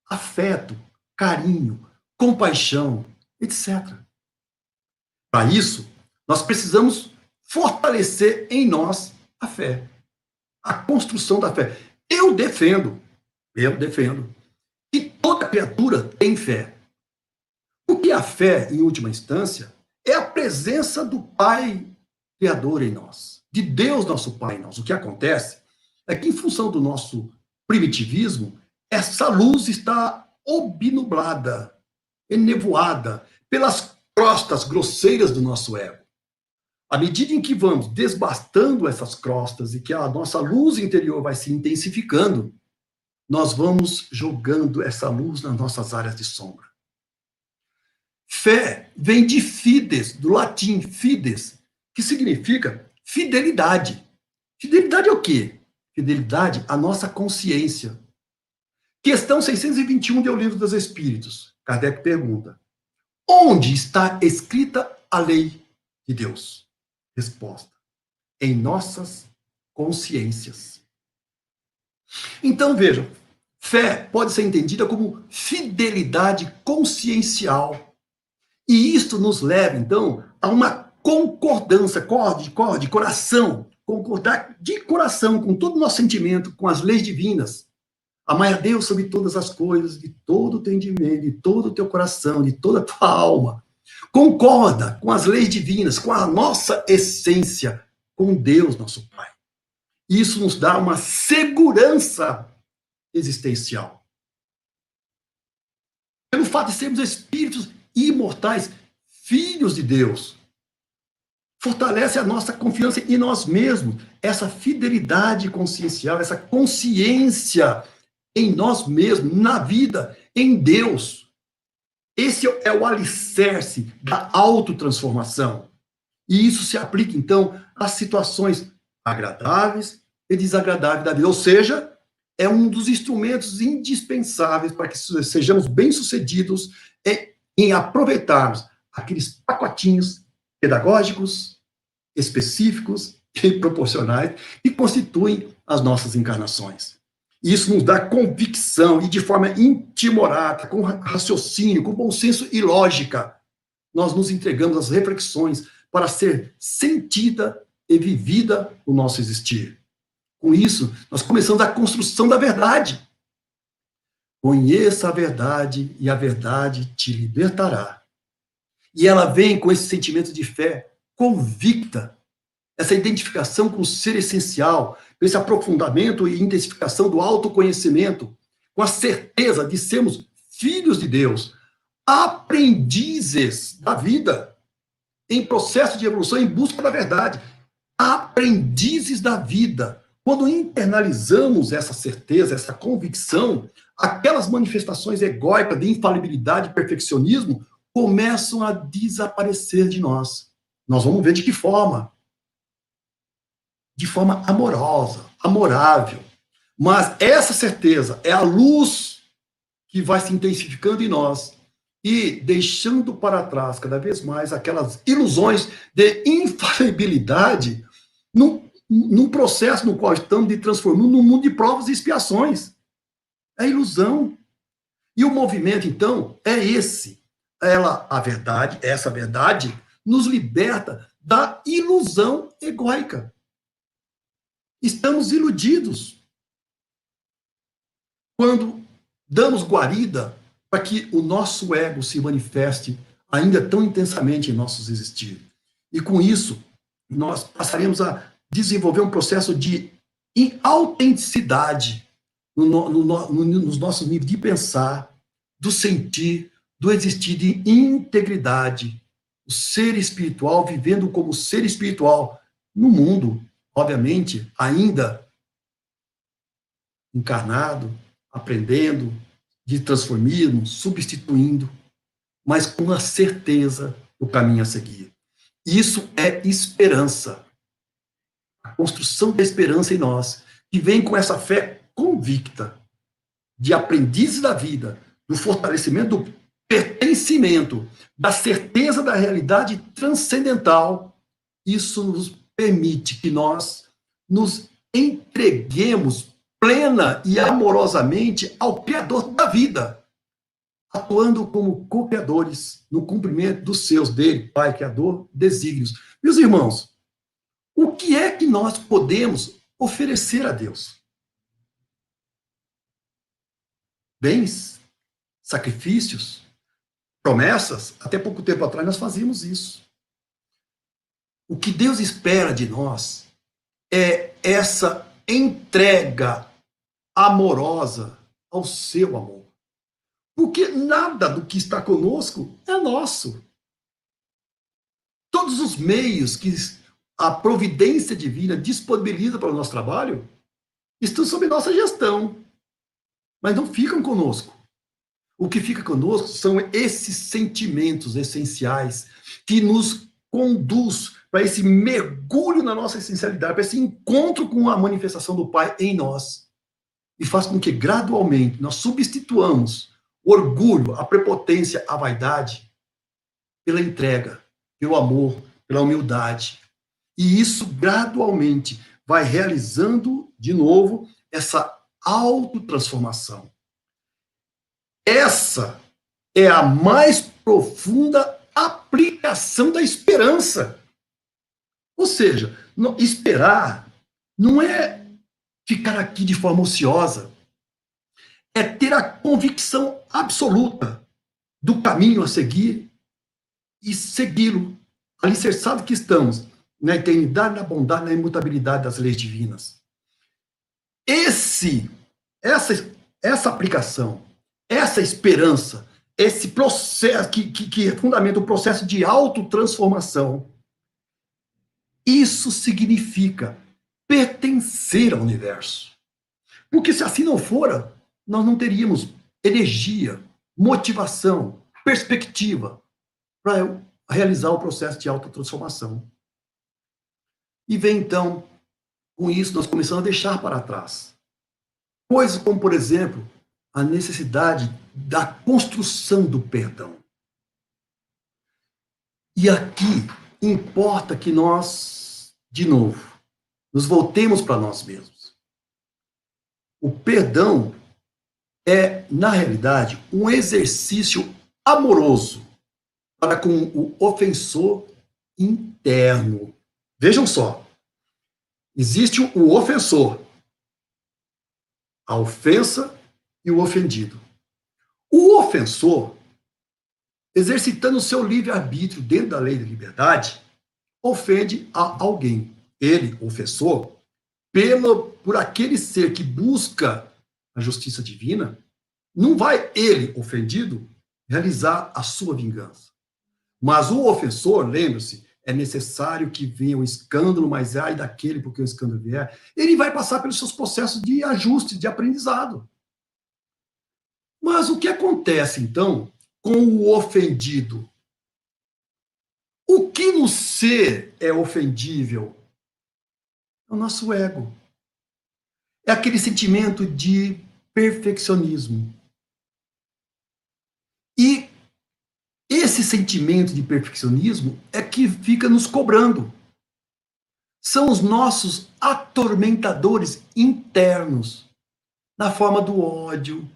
afeto, carinho, compaixão, etc. Para isso, nós precisamos fortalecer em nós a fé, a construção da fé. Eu defendo que toda criatura tem fé. Porque a fé, em última instância, é a presença do Pai Criador em nós, de Deus, nosso Pai em nós. O que acontece é que, em função do nosso primitivismo, essa luz está obnublada, enevoada pelas crostas grosseiras do nosso ego. À medida em que vamos desbastando essas crostas e que a nossa luz interior vai se intensificando, nós vamos jogando essa luz nas nossas áreas de sombra. Fé vem de fides, do latim fides, que significa fidelidade. Fidelidade é o quê? Fidelidade à nossa consciência. Questão 621 do Livro dos Espíritos. Kardec pergunta: onde está escrita a lei de Deus? Resposta: em nossas consciências. Então, vejam, fé pode ser entendida como fidelidade consciencial. E isto nos leva, então, a uma concordância, de coração, concordar de coração com todo o nosso sentimento, com as leis divinas. Amar a Deus sobre todas as coisas, de todo o entendimento, de todo o teu coração, de toda a tua alma. Concorda com as leis divinas, com a nossa essência, com Deus, nosso Pai. Isso nos dá uma segurança existencial. Pelo fato de sermos espíritos imortais, filhos de Deus, fortalece a nossa confiança em nós mesmos, essa fidelidade consciencial, essa consciência em nós mesmos, na vida, em Deus. Esse é o alicerce da autotransformação. E isso se aplica, então, às situações agradáveis e desagradáveis da vida. Ou seja, é um dos instrumentos indispensáveis para que sejamos bem-sucedidos em aproveitarmos aqueles pacotinhos pedagógicos, específicos e proporcionais que constituem as nossas encarnações. Isso nos dá convicção e de forma intimorata, com raciocínio, com bom senso e lógica, nós nos entregamos às reflexões para ser sentida e vivida o nosso existir. Com isso, nós começamos a construção da verdade. Conheça a verdade e a verdade te libertará. E ela vem com esse sentimento de fé convicta, essa identificação com o ser essencial, com esse aprofundamento e intensificação do autoconhecimento, com a certeza de sermos filhos de Deus, aprendizes da vida, em processo de evolução, em busca da verdade, aprendizes da vida. Quando internalizamos essa certeza, essa convicção, aquelas manifestações egóicas de infalibilidade e perfeccionismo começam a desaparecer de nós. Nós vamos ver de que forma. De forma amorosa, amorável. Mas essa certeza é a luz que vai se intensificando em nós e deixando para trás cada vez mais aquelas ilusões de infalibilidade num processo no qual estamos de transformando num mundo de provas e expiações. É ilusão. E o movimento, então, é esse. Essa verdade nos liberta da ilusão egóica. Estamos iludidos quando damos guarida para que o nosso ego se manifeste ainda tão intensamente em nossos existir. E com isso, nós passaremos a desenvolver um processo de autenticidade nos nossos níveis de pensar, do sentir, do existir, de integridade. O ser espiritual vivendo como ser espiritual no mundo, obviamente, ainda encarnado, aprendendo, de transformismo, substituindo, mas com a certeza do caminho a seguir. Isso é esperança. A construção da esperança em nós, que vem com essa fé convicta de aprendizes da vida, do fortalecimento do pertencimento, da certeza da realidade transcendental. Isso nos permite que nós nos entreguemos plena e amorosamente ao Criador da vida, atuando como co-criadores no cumprimento dos seus, dele, Pai, Criador, desígnios. Meus irmãos, o que é que nós podemos oferecer a Deus? Bens? Sacrifícios? Promessas? Até pouco tempo atrás nós fazíamos isso. O que Deus espera de nós é essa entrega amorosa ao seu amor. Porque nada do que está conosco é nosso. Todos os meios que a providência divina disponibiliza para o nosso trabalho estão sob nossa gestão, mas não ficam conosco. O que fica conosco são esses sentimentos essenciais que nos conduz para esse mergulho na nossa essencialidade, para esse encontro com a manifestação do Pai em nós, e faz com que gradualmente nós substituamos o orgulho, a prepotência, a vaidade pela entrega, pelo amor, pela humildade. E isso gradualmente vai realizando de novo essa autotransformação. Essa é a mais profunda aplicação da esperança. Ou seja, esperar não é ficar aqui de forma ociosa, é ter a convicção absoluta do caminho a seguir e segui-lo, alicerçado que estamos na eternidade, na bondade, na imutabilidade das leis divinas. Essa aplicação, essa esperança, esse processo que fundamenta o processo de autotransformação, isso significa pertencer ao universo. Porque se assim não fora, nós não teríamos energia, motivação, perspectiva para realizar o processo de autotransformação. E vem, então, com isso, nós começamos a deixar para trás coisas como, por exemplo, a necessidade da construção do perdão. E aqui importa que nós, de novo, nos voltemos para nós mesmos. O perdão é, na realidade, um exercício amoroso para com o ofensor interno. Vejam só, existe o ofensor, a ofensa e o ofendido. O ofensor, exercitando o seu livre-arbítrio dentro da lei da liberdade, ofende a alguém. Ele, o ofensor, por aquele ser que busca a justiça divina, não vai ele, ofendido, realizar a sua vingança. Mas o ofensor, lembre-se, é necessário que venha o escândalo, mas ai daquele porque o escândalo vier, ele vai passar pelos seus processos de ajuste, de aprendizado. Mas o que acontece, então, com o ofendido. O que no ser é ofendível? É o nosso ego. É aquele sentimento de perfeccionismo. E esse sentimento de perfeccionismo é que fica nos cobrando. São os nossos atormentadores internos, na forma do ódio,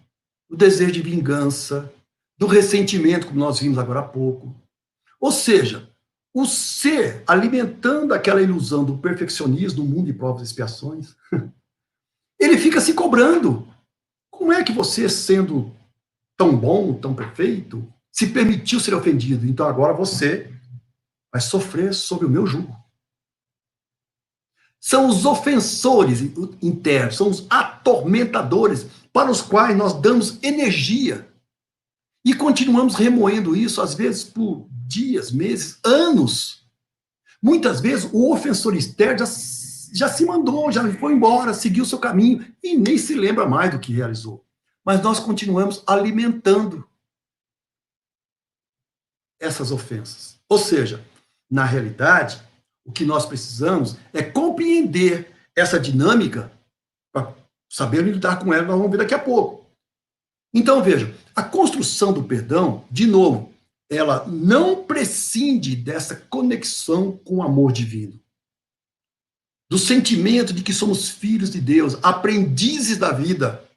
do desejo de vingança, do ressentimento, como nós vimos agora há pouco. Ou seja, o ser alimentando aquela ilusão do perfeccionismo no mundo de provas e expiações, ele fica se cobrando. Como é que você, sendo tão bom, tão perfeito, se permitiu ser ofendido? Então agora você vai sofrer sob o meu jugo. São os ofensores internos, são os atormentadores para os quais nós damos energia e continuamos remoendo isso, às vezes por dias, meses, anos. Muitas vezes o ofensor externo já se mandou, já foi embora, seguiu o seu caminho e nem se lembra mais do que realizou. Mas nós continuamos alimentando essas ofensas. Ou seja, na realidade, o que nós precisamos é compreender essa dinâmica para saber lidar com ela, nós vamos ver daqui a pouco. Então, veja, a construção do perdão, de novo, ela não prescinde dessa conexão com o amor divino. Do sentimento de que somos filhos de Deus, aprendizes da vida.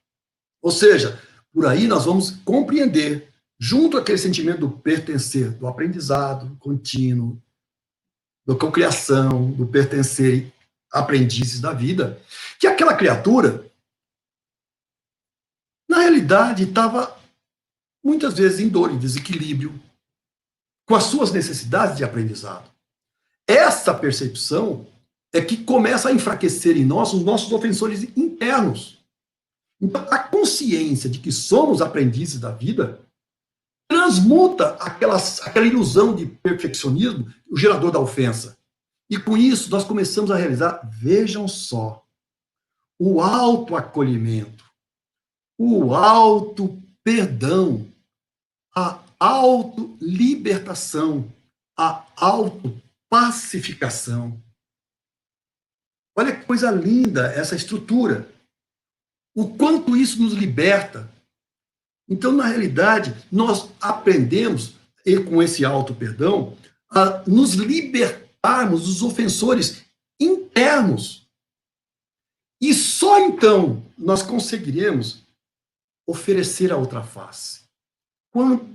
Ou seja, por aí nós vamos compreender, junto àquele sentimento do pertencer, do aprendizado contínuo, da cocriação, do pertencer, aprendizes da vida, que aquela criatura, na realidade, estava muitas vezes em dor, em desequilíbrio, com as suas necessidades de aprendizado. Essa percepção é que começa a enfraquecer em nós os nossos ofensores internos. Então, a consciência de que somos aprendizes da vida transmuta aquela ilusão de perfeccionismo, o gerador da ofensa. E com isso, nós começamos a realizar, vejam só, o autoacolhimento, o auto-perdão, a auto-libertação, a auto-pacificação. Olha que coisa linda essa estrutura. O quanto isso nos liberta. Então, na realidade, nós aprendemos, e com esse auto-perdão, a nos libertarmos dos ofensores internos. E só então nós conseguiremos oferecer a outra face.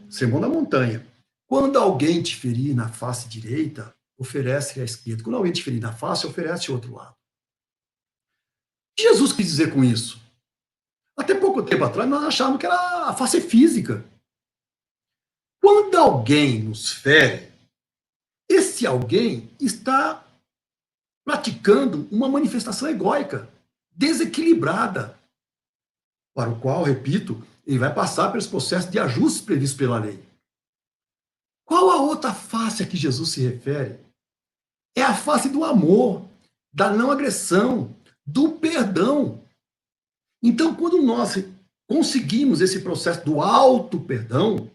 Sermão da Montanha. Quando alguém te ferir na face direita, oferece a esquerda. Quando alguém te ferir na face, oferece o outro lado. O que Jesus quis dizer com isso? Até pouco tempo atrás, nós achávamos que era a face física. Quando alguém nos fere, esse alguém está praticando uma manifestação egóica, desequilibrada, para o qual, repito, ele vai passar pelos processos de ajustes previstos pela lei. Qual a outra face a que Jesus se refere? É a face do amor, da não agressão, do perdão. Então, quando nós conseguimos esse processo do auto-perdão,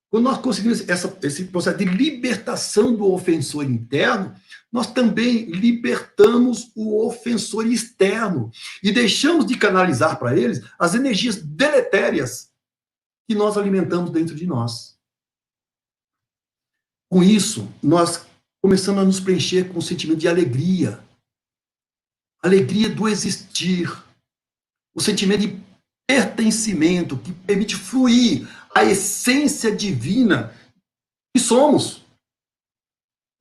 quando nós conseguimos esse processo de libertação do ofensor interno, nós também libertamos o ofensor externo e deixamos de canalizar para eles as energias deletérias que nós alimentamos dentro de nós. Com isso, nós começamos a nos preencher com um sentimento de alegria. Alegria do existir. O sentimento de pertencimento que permite fluir a essência divina que somos.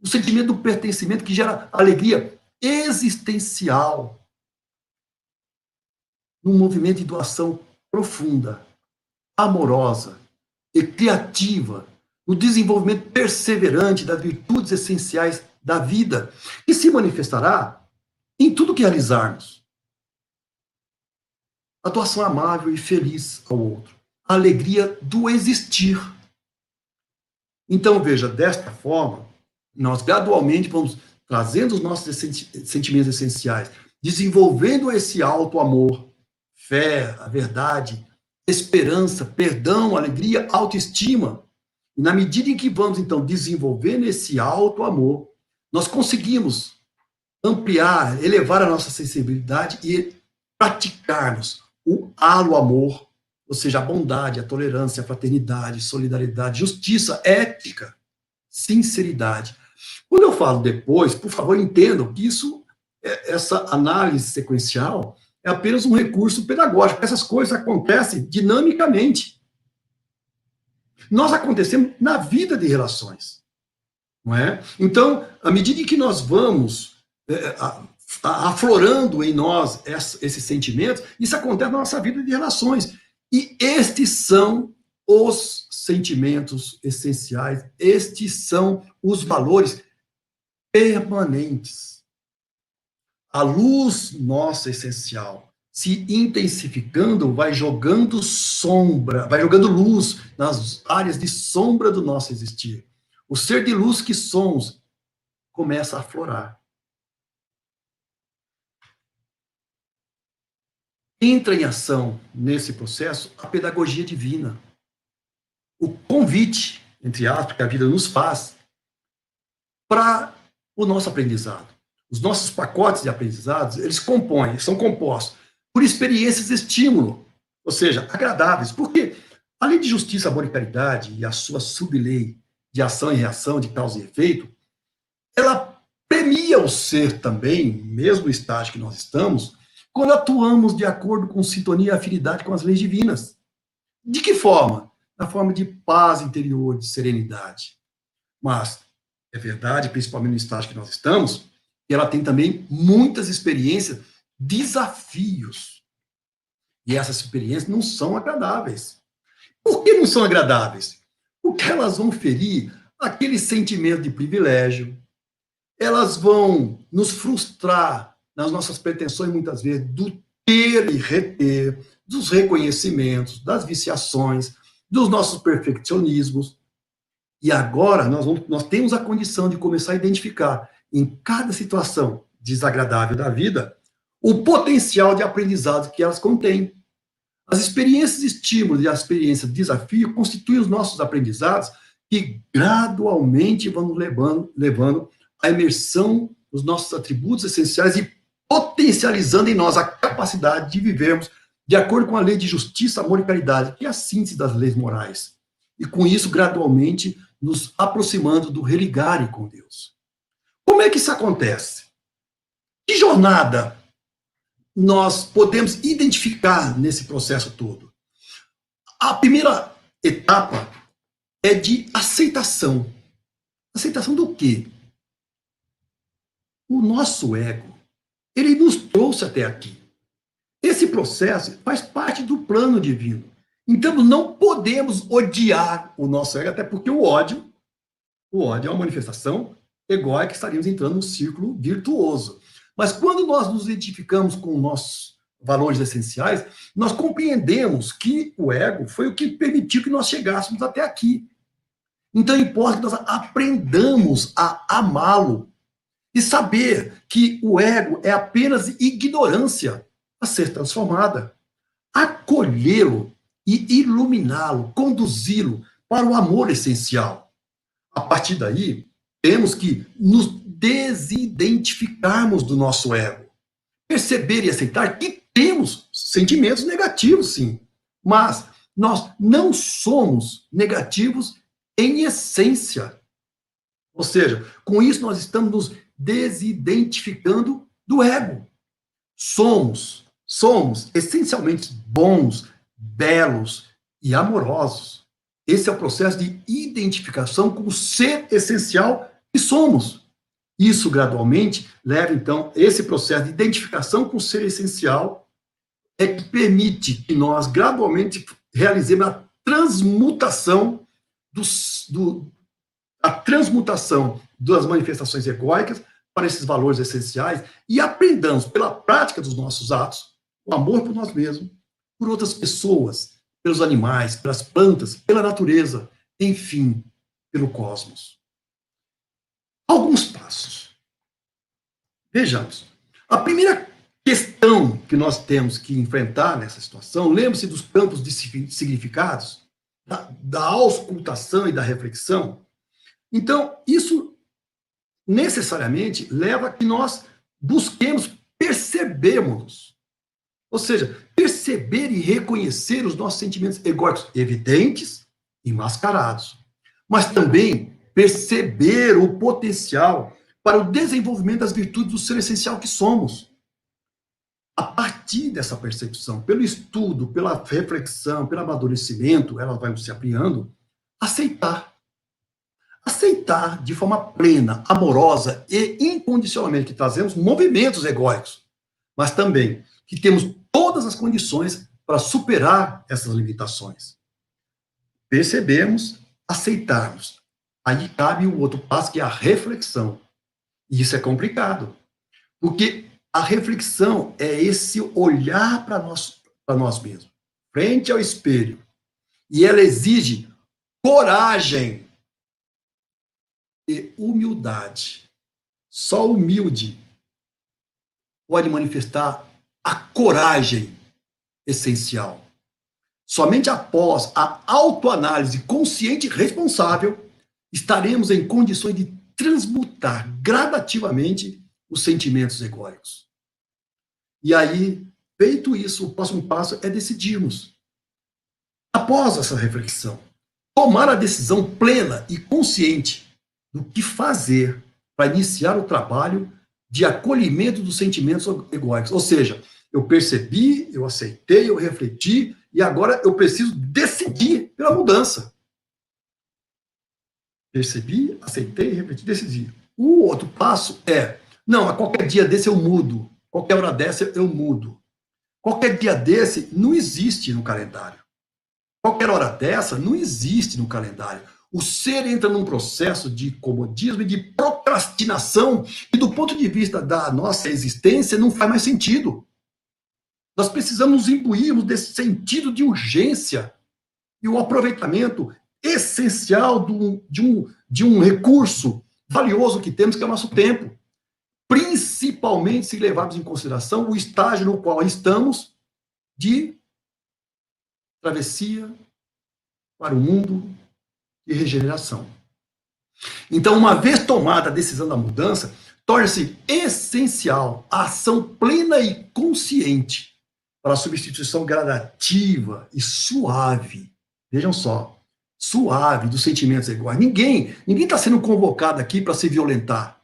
O sentimento do pertencimento que gera alegria existencial. Num movimento de doação profunda, amorosa e criativa, no desenvolvimento perseverante das virtudes essenciais da vida, que se manifestará em tudo que realizarmos. A doação amável e feliz ao outro. A alegria do existir. Então, veja, desta forma, nós gradualmente vamos trazendo os nossos sentimentos essenciais, desenvolvendo esse auto-amor, fé, a verdade, esperança, perdão, alegria, autoestima. E na medida em que vamos, então, desenvolvendo esse alto amor, nós conseguimos ampliar, elevar a nossa sensibilidade e praticarmos o halo amor, ou seja, a bondade, a tolerância, a fraternidade, solidariedade, justiça, ética, sinceridade. Quando eu falo depois, por favor, entendam que essa análise sequencial é apenas um recurso pedagógico. Essas coisas acontecem dinamicamente. Nós acontecemos na vida de relações, não é? Então, à medida que nós vamos aflorando em nós esses sentimentos, isso acontece na nossa vida de relações. E estes são os sentimentos essenciais, estes são os valores permanentes. A luz nossa essencial se intensificando, vai jogando sombra, vai jogando luz nas áreas de sombra do nosso existir. O ser de luz que somos começa a aflorar. Entra em ação nesse processo a pedagogia divina. O convite, entre aspas, que a vida nos faz para o nosso aprendizado. Os nossos pacotes de aprendizados, eles são compostos por experiências de estímulo, ou seja, agradáveis. Porque a lei de justiça, amor e caridade e a sua sublei de ação e reação, de causa e efeito, ela premia o ser também, mesmo o estágio que nós estamos, quando atuamos de acordo com sintonia e afinidade com as leis divinas. De que forma? Na forma de paz interior, de serenidade. Mas é verdade, principalmente no estágio que nós estamos, que ela tem também muitas experiências, desafios. E essas experiências não são agradáveis. Por que não são agradáveis? Porque elas vão ferir aquele sentimento de privilégio, elas vão nos frustrar nas nossas pretensões, muitas vezes, do ter e reter, dos reconhecimentos, das viciações, dos nossos perfeccionismos. E agora nós temos a condição de começar a identificar em cada situação desagradável da vida o potencial de aprendizado que elas contêm. As experiências de estímulo e as experiências de desafio constituem os nossos aprendizados que gradualmente vão nos levando à imersão nos nossos atributos essenciais e potencializando em nós a capacidade de vivermos de acordo com a lei de justiça, amor e caridade, que é a síntese das leis morais. E com isso, gradualmente, nos aproximando do religare com Deus. Como é que isso acontece? Que jornada nós podemos identificar nesse processo todo? A primeira etapa é de aceitação. Aceitação do quê? O nosso ego, ele nos trouxe até aqui. Esse processo faz parte do plano divino. Então, não podemos odiar o nosso ego, até porque o ódio é uma manifestação egóica, estaríamos entrando num círculo virtuoso. Mas quando nós nos identificamos com nossos valores essenciais, nós compreendemos que o ego foi o que permitiu que nós chegássemos até aqui. Então, importa que nós aprendamos a amá-lo e saber que o ego é apenas ignorância a ser transformada. Acolhê-lo e iluminá-lo, conduzi-lo para o amor essencial. A partir daí, temos que nos desidentificarmos do nosso ego. Perceber e aceitar que temos sentimentos negativos, sim. Mas nós não somos negativos em essência. Ou seja, com isso nós estamos nos desidentificando do ego. Somos essencialmente bons, belos e amorosos. Esse é o processo de identificação com o ser essencial que somos. Isso, gradualmente, leva, então, esse processo de identificação com o ser essencial é que permite que nós, gradualmente, realizemos a transmutação das manifestações egóicas para esses valores essenciais e aprendamos, pela prática dos nossos atos, o amor por nós mesmos, por outras pessoas, pelos animais, pelas plantas, pela natureza, enfim, pelo cosmos. Alguns passos. Vejamos. A primeira questão que nós temos que enfrentar nessa situação, lembre-se dos campos de significados, da auscultação e da reflexão. Então, isso necessariamente leva a que nós busquemos percebermos, ou seja, perceber e reconhecer os nossos sentimentos egóicos evidentes e mascarados, mas também perceber o potencial para o desenvolvimento das virtudes do ser essencial que somos. A partir dessa percepção, pelo estudo, pela reflexão, pelo amadurecimento, ela vai se ampliando, aceitar. Aceitar de forma plena, amorosa e incondicionalmente que trazemos movimentos egóicos, mas também que temos todas as condições para superar essas limitações. Percebemos, aceitarmos. Aí cabe o outro passo, que é a reflexão. E isso é complicado, porque a reflexão é esse olhar para nós mesmos, frente ao espelho. E ela exige coragem e humildade. Só o humilde pode manifestar a coragem essencial. Somente após a autoanálise consciente e responsável, estaremos em condições de transmutar gradativamente os sentimentos egóicos. E aí, feito isso, o próximo passo é decidirmos. Após essa reflexão, tomar a decisão plena e consciente do que fazer para iniciar o trabalho de acolhimento dos sentimentos egóicos. Ou seja, eu percebi, eu aceitei, eu refleti, e agora eu preciso decidir pela mudança. Percebi, aceitei, refleti, decidi. O outro passo é, não, a qualquer dia desse eu mudo, qualquer hora dessa eu mudo. Qualquer dia desse não existe no calendário. Qualquer hora dessa não existe no calendário. O ser entra num processo de comodismo e de procrastinação, e do ponto de vista da nossa existência não faz mais sentido. Nós precisamos nos imbuirmos desse sentido de urgência e o aproveitamento essencial de um recurso valioso que temos, que é o nosso tempo. Principalmente se levarmos em consideração o estágio no qual estamos de travessia para o mundo e regeneração. Então, uma vez tomada a decisão da mudança, torna-se essencial a ação plena e consciente para a substituição gradativa e suave, vejam só, suave dos sentimentos egóicos. Ninguém está sendo convocado aqui para se violentar,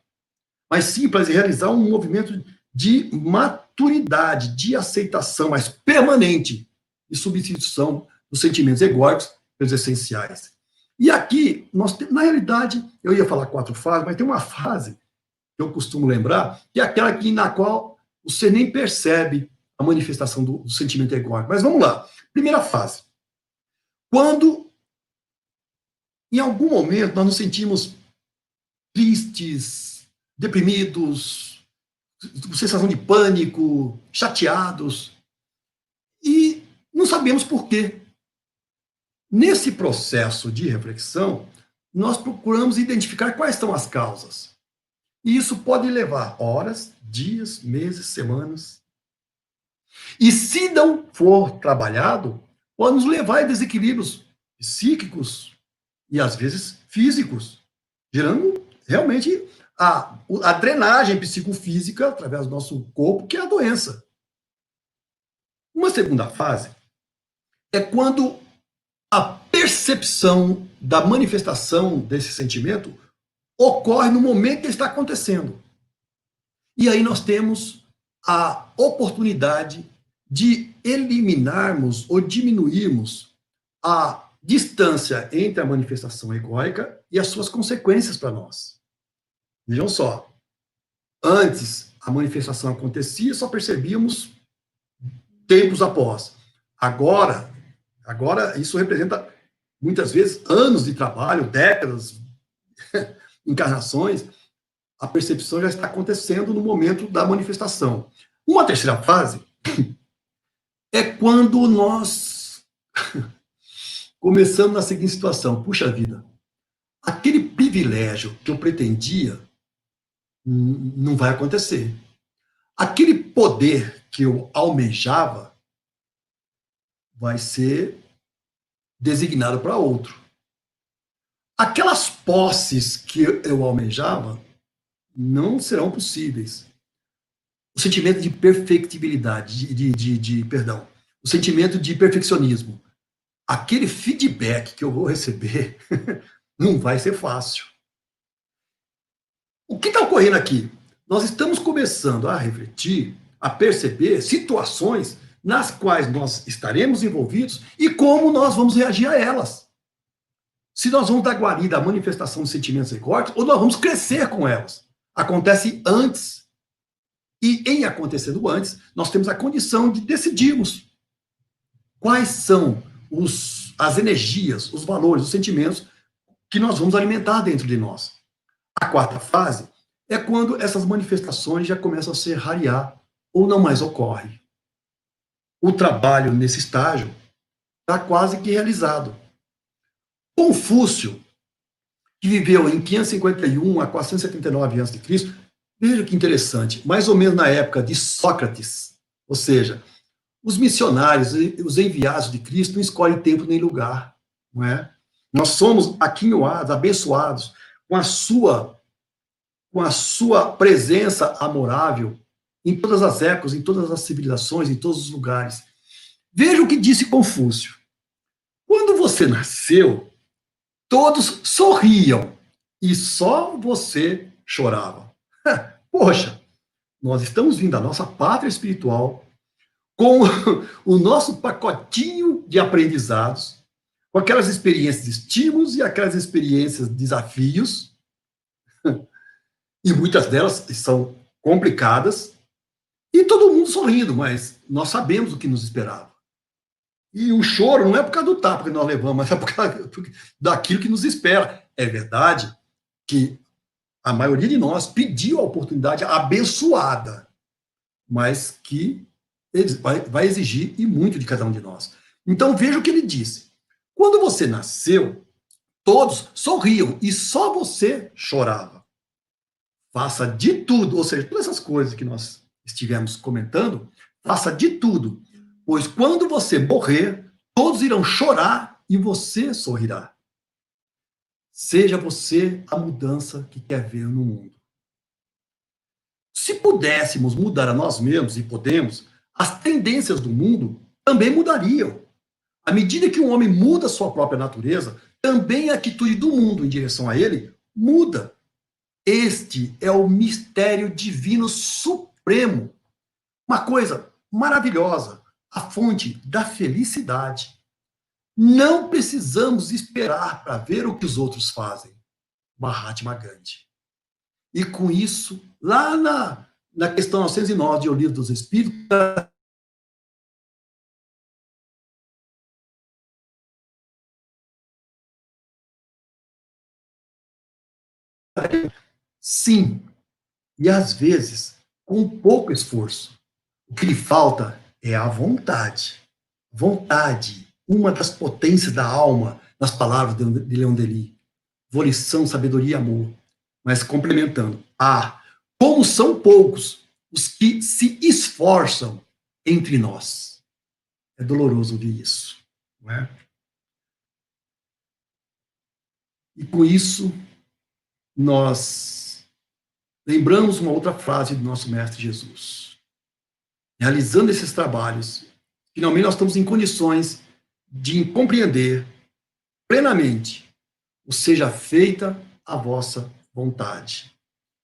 mas sim para realizar um movimento de maturidade, de aceitação, mas permanente, e substituição dos sentimentos egóicos pelos essenciais. E aqui, na realidade, eu ia falar 4 fases, mas tem uma fase que eu costumo lembrar, que é aquela na qual você nem percebe a manifestação do sentimento egóico. Mas vamos lá. Primeira fase. Quando, em algum momento, nós nos sentimos tristes, deprimidos, com sensação de pânico, chateados, e não sabemos por quê. Nesse processo de reflexão, nós procuramos identificar quais são as causas. E isso pode levar horas, dias, meses, semanas. E se não for trabalhado, pode nos levar a desequilíbrios psíquicos e, às vezes, físicos, gerando realmente a drenagem psicofísica através do nosso corpo, que é a doença. Uma segunda fase é quando a percepção da manifestação desse sentimento ocorre no momento que ele está acontecendo. E aí nós temos a oportunidade de eliminarmos ou diminuirmos a distância entre a manifestação egóica e as suas consequências para nós. Vejam só, antes a manifestação acontecia, só percebíamos tempos após. Agora isso representa, muitas vezes, anos de trabalho, décadas, encarnações. A percepção já está acontecendo no momento da manifestação. Uma terceira fase é quando nós começamos na seguinte situação: puxa vida, aquele privilégio que eu pretendia não vai acontecer. Aquele poder que eu almejava vai ser designado para outro. Aquelas posses que eu almejava não serão possíveis. O sentimento de perfectibilidade, perdão, o sentimento de perfeccionismo, aquele feedback que eu vou receber não vai ser fácil. O que está ocorrendo aqui? Nós estamos começando a refletir, a perceber situações nas quais nós estaremos envolvidos e como nós vamos reagir a elas. Se nós vamos dar guarida à manifestação de sentimentos recortes ou nós vamos crescer com elas. Acontece antes. E em acontecendo antes, nós temos a condição de decidirmos quais são as energias, os valores, os sentimentos que nós vamos alimentar dentro de nós. A quarta fase é quando essas manifestações já começam a se rarear ou não mais ocorrem. O trabalho nesse estágio está quase que realizado. Confúcio, que viveu em 551 a 479 a.C., veja que interessante, mais ou menos na época de Sócrates, ou seja, os missionários, os enviados de Cristo não escolhem tempo nem lugar, não é? Nós somos aquinhoados, abençoados com a sua presença amorável em todas as épocas, em todas as civilizações, em todos os lugares. Veja o que disse Confúcio. Quando você nasceu, todos sorriam e só você chorava. Poxa, nós estamos vindo da nossa pátria espiritual com o nosso pacotinho de aprendizados, com aquelas experiências de estímulos e aquelas experiências de desafios, e muitas delas são complicadas, e todo mundo sorrindo, mas nós sabemos o que nos esperava. E o choro não é por causa do tapa que nós levamos, mas é por causa daquilo que nos espera. É verdade que a maioria de nós pediu a oportunidade abençoada, mas que vai exigir e muito de cada um de nós. Então veja o que ele disse. Quando você nasceu, todos sorriam e só você chorava. Faça de tudo, ou seja, todas essas coisas que nós estivemos comentando, faça de tudo, pois quando você morrer, todos irão chorar e você sorrirá. Seja você a mudança que quer ver no mundo. Se pudéssemos mudar a nós mesmos, e podemos, as tendências do mundo também mudariam. À medida que um homem muda a sua própria natureza, também a atitude do mundo em direção a ele muda. Este é o mistério divino supremo. Uma coisa maravilhosa, a fonte da felicidade. Não precisamos esperar para ver o que os outros fazem. Mahatma Gandhi. E com isso, lá na questão 909 de O Livro dos Espíritos, sim, e às vezes com pouco esforço. O que lhe falta é a vontade. Vontade, uma das potências da alma, nas palavras de Leon Denis. Volição, sabedoria e amor. Mas complementando, como são poucos os que se esforçam entre nós. É doloroso ouvir isso, não é? E com isso, nós lembramos uma outra frase do nosso Mestre Jesus. Realizando esses trabalhos, finalmente nós estamos em condições de compreender plenamente o seja feita a vossa vontade.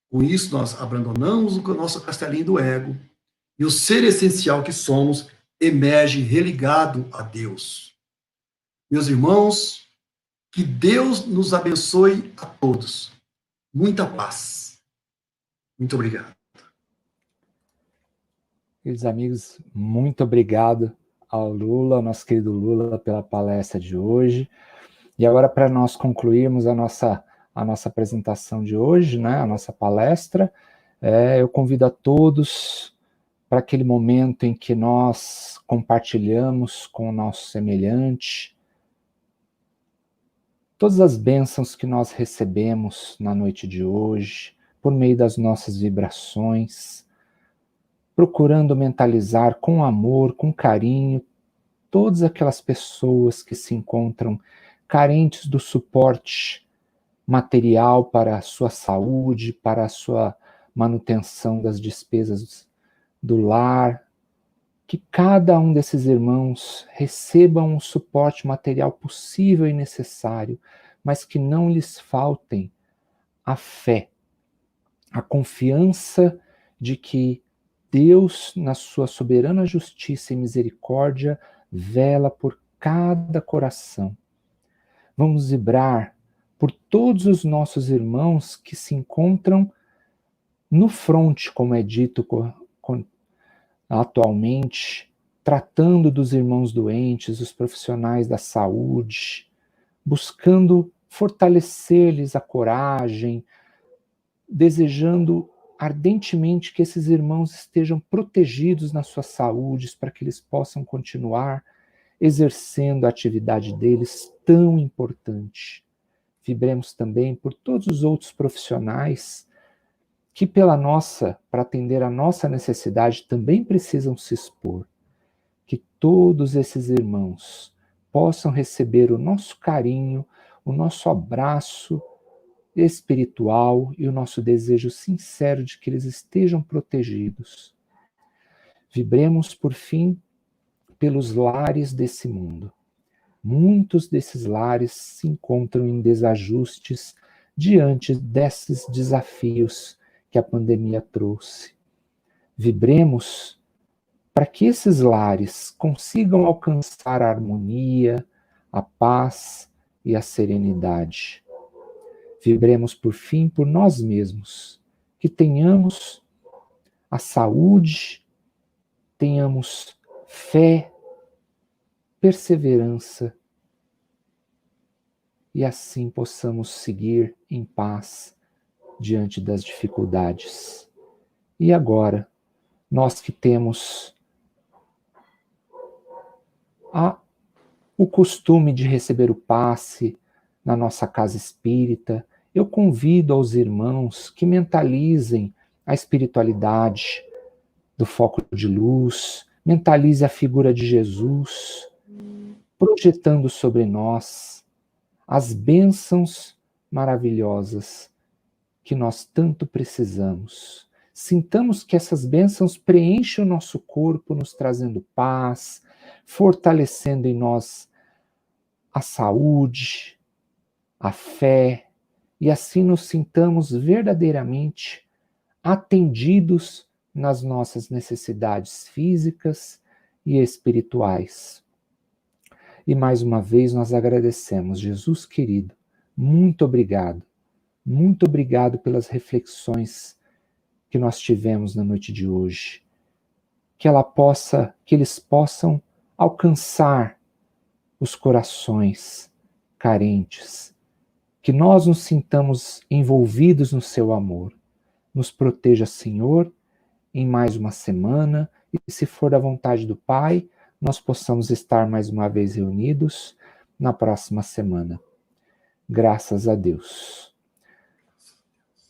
Com isso, nós abandonamos o nosso castelinho do ego e o ser essencial que somos emerge religado a Deus. Meus irmãos, que Deus nos abençoe a todos. Muita paz. Muito obrigado. Queridos amigos, muito obrigado ao Lula, nosso querido Lula, pela palestra de hoje. E agora, para nós concluirmos a nossa apresentação de hoje, né, a nossa palestra, eu convido a todos para aquele momento em que nós compartilhamos com o nosso semelhante todas as bênçãos que nós recebemos na noite de hoje, por meio das nossas vibrações, procurando mentalizar com amor, com carinho, todas aquelas pessoas que se encontram carentes do suporte material para a sua saúde, para a sua manutenção das despesas do lar, que cada um desses irmãos recebam o suporte material possível e necessário, mas que não lhes faltem a fé, a confiança de que Deus, na sua soberana justiça e misericórdia, vela por cada coração. Vamos vibrar por todos os nossos irmãos que se encontram no fronte, como é dito atualmente, tratando dos irmãos doentes, os profissionais da saúde, buscando fortalecer-lhes a coragem, desejando ardentemente que esses irmãos estejam protegidos nas suas saúdes para que eles possam continuar exercendo a atividade deles tão importante. Vibremos também por todos os outros profissionais que para atender a nossa necessidade, também precisam se expor. Que todos esses irmãos possam receber o nosso carinho, o nosso abraço espiritual e o nosso desejo sincero de que eles estejam protegidos. Vibremos, por fim, pelos lares desse mundo. Muitos desses lares se encontram em desajustes diante desses desafios que a pandemia trouxe. Vibremos para que esses lares consigam alcançar a harmonia, a paz e a serenidade. Vibremos, por fim, por nós mesmos, que tenhamos a saúde, tenhamos fé, perseverança, e assim possamos seguir em paz diante das dificuldades. E agora, nós que temos o costume de receber o passe na nossa casa espírita, eu convido aos irmãos que mentalizem a espiritualidade do foco de luz, mentalize a figura de Jesus, projetando sobre nós as bênçãos maravilhosas que nós tanto precisamos. Sintamos que essas bênçãos preenchem o nosso corpo, nos trazendo paz, fortalecendo em nós a saúde, a fé, e assim nos sintamos verdadeiramente atendidos nas nossas necessidades físicas e espirituais. E mais uma vez nós agradecemos, Jesus querido, muito obrigado. Muito obrigado pelas reflexões que nós tivemos na noite de hoje. Que eles possam alcançar os corações carentes. Que nós nos sintamos envolvidos no seu amor. Nos proteja, Senhor, em mais uma semana, e se for da vontade do Pai, nós possamos estar mais uma vez reunidos na próxima semana. Graças a Deus.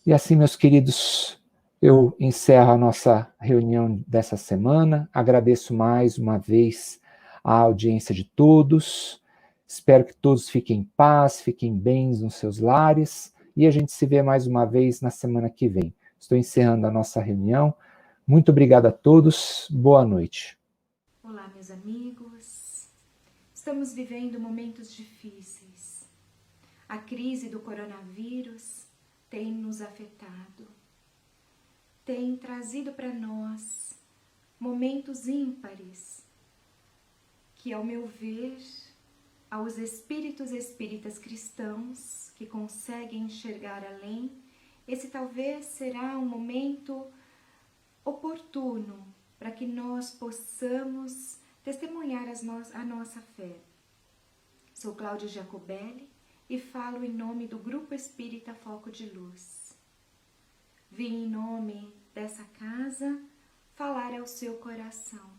E assim, meus queridos, eu encerro a nossa reunião dessa semana. Agradeço mais uma vez a audiência de todos. Espero que todos fiquem em paz, fiquem bem nos seus lares. E a gente se vê mais uma vez na semana que vem. Estou encerrando a nossa reunião. Muito obrigado a todos. Boa noite. Olá, meus amigos. Estamos vivendo momentos difíceis. A crise do coronavírus tem nos afetado. Tem trazido para nós momentos ímpares que, ao meu ver, aos espíritas cristãos que conseguem enxergar além, esse talvez será um momento oportuno para que nós possamos testemunhar a nossa fé. Sou Cláudia Jacobelli e falo em nome do Grupo Espírita Foco de Luz. Vim em nome dessa casa falar ao seu coração.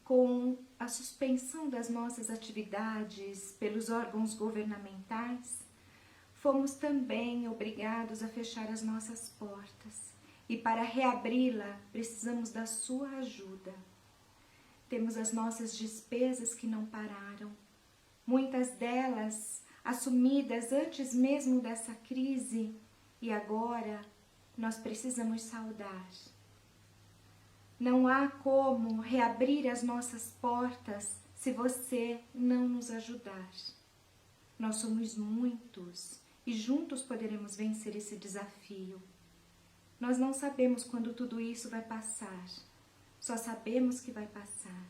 Com a suspensão das nossas atividades pelos órgãos governamentais, fomos também obrigados a fechar as nossas portas. E para reabri-la, precisamos da sua ajuda. temos as nossas despesas que não pararam, muitas delas assumidas antes mesmo dessa crise, e agora nós precisamos saldar. Não há como reabrir as nossas portas se você não nos ajudar. Nós somos muitos e juntos poderemos vencer esse desafio. Nós não sabemos quando tudo isso vai passar, só sabemos que vai passar.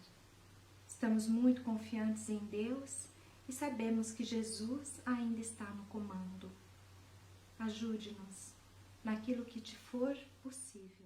Estamos muito confiantes em Deus e sabemos que Jesus ainda está no comando. Ajude-nos naquilo que te for possível.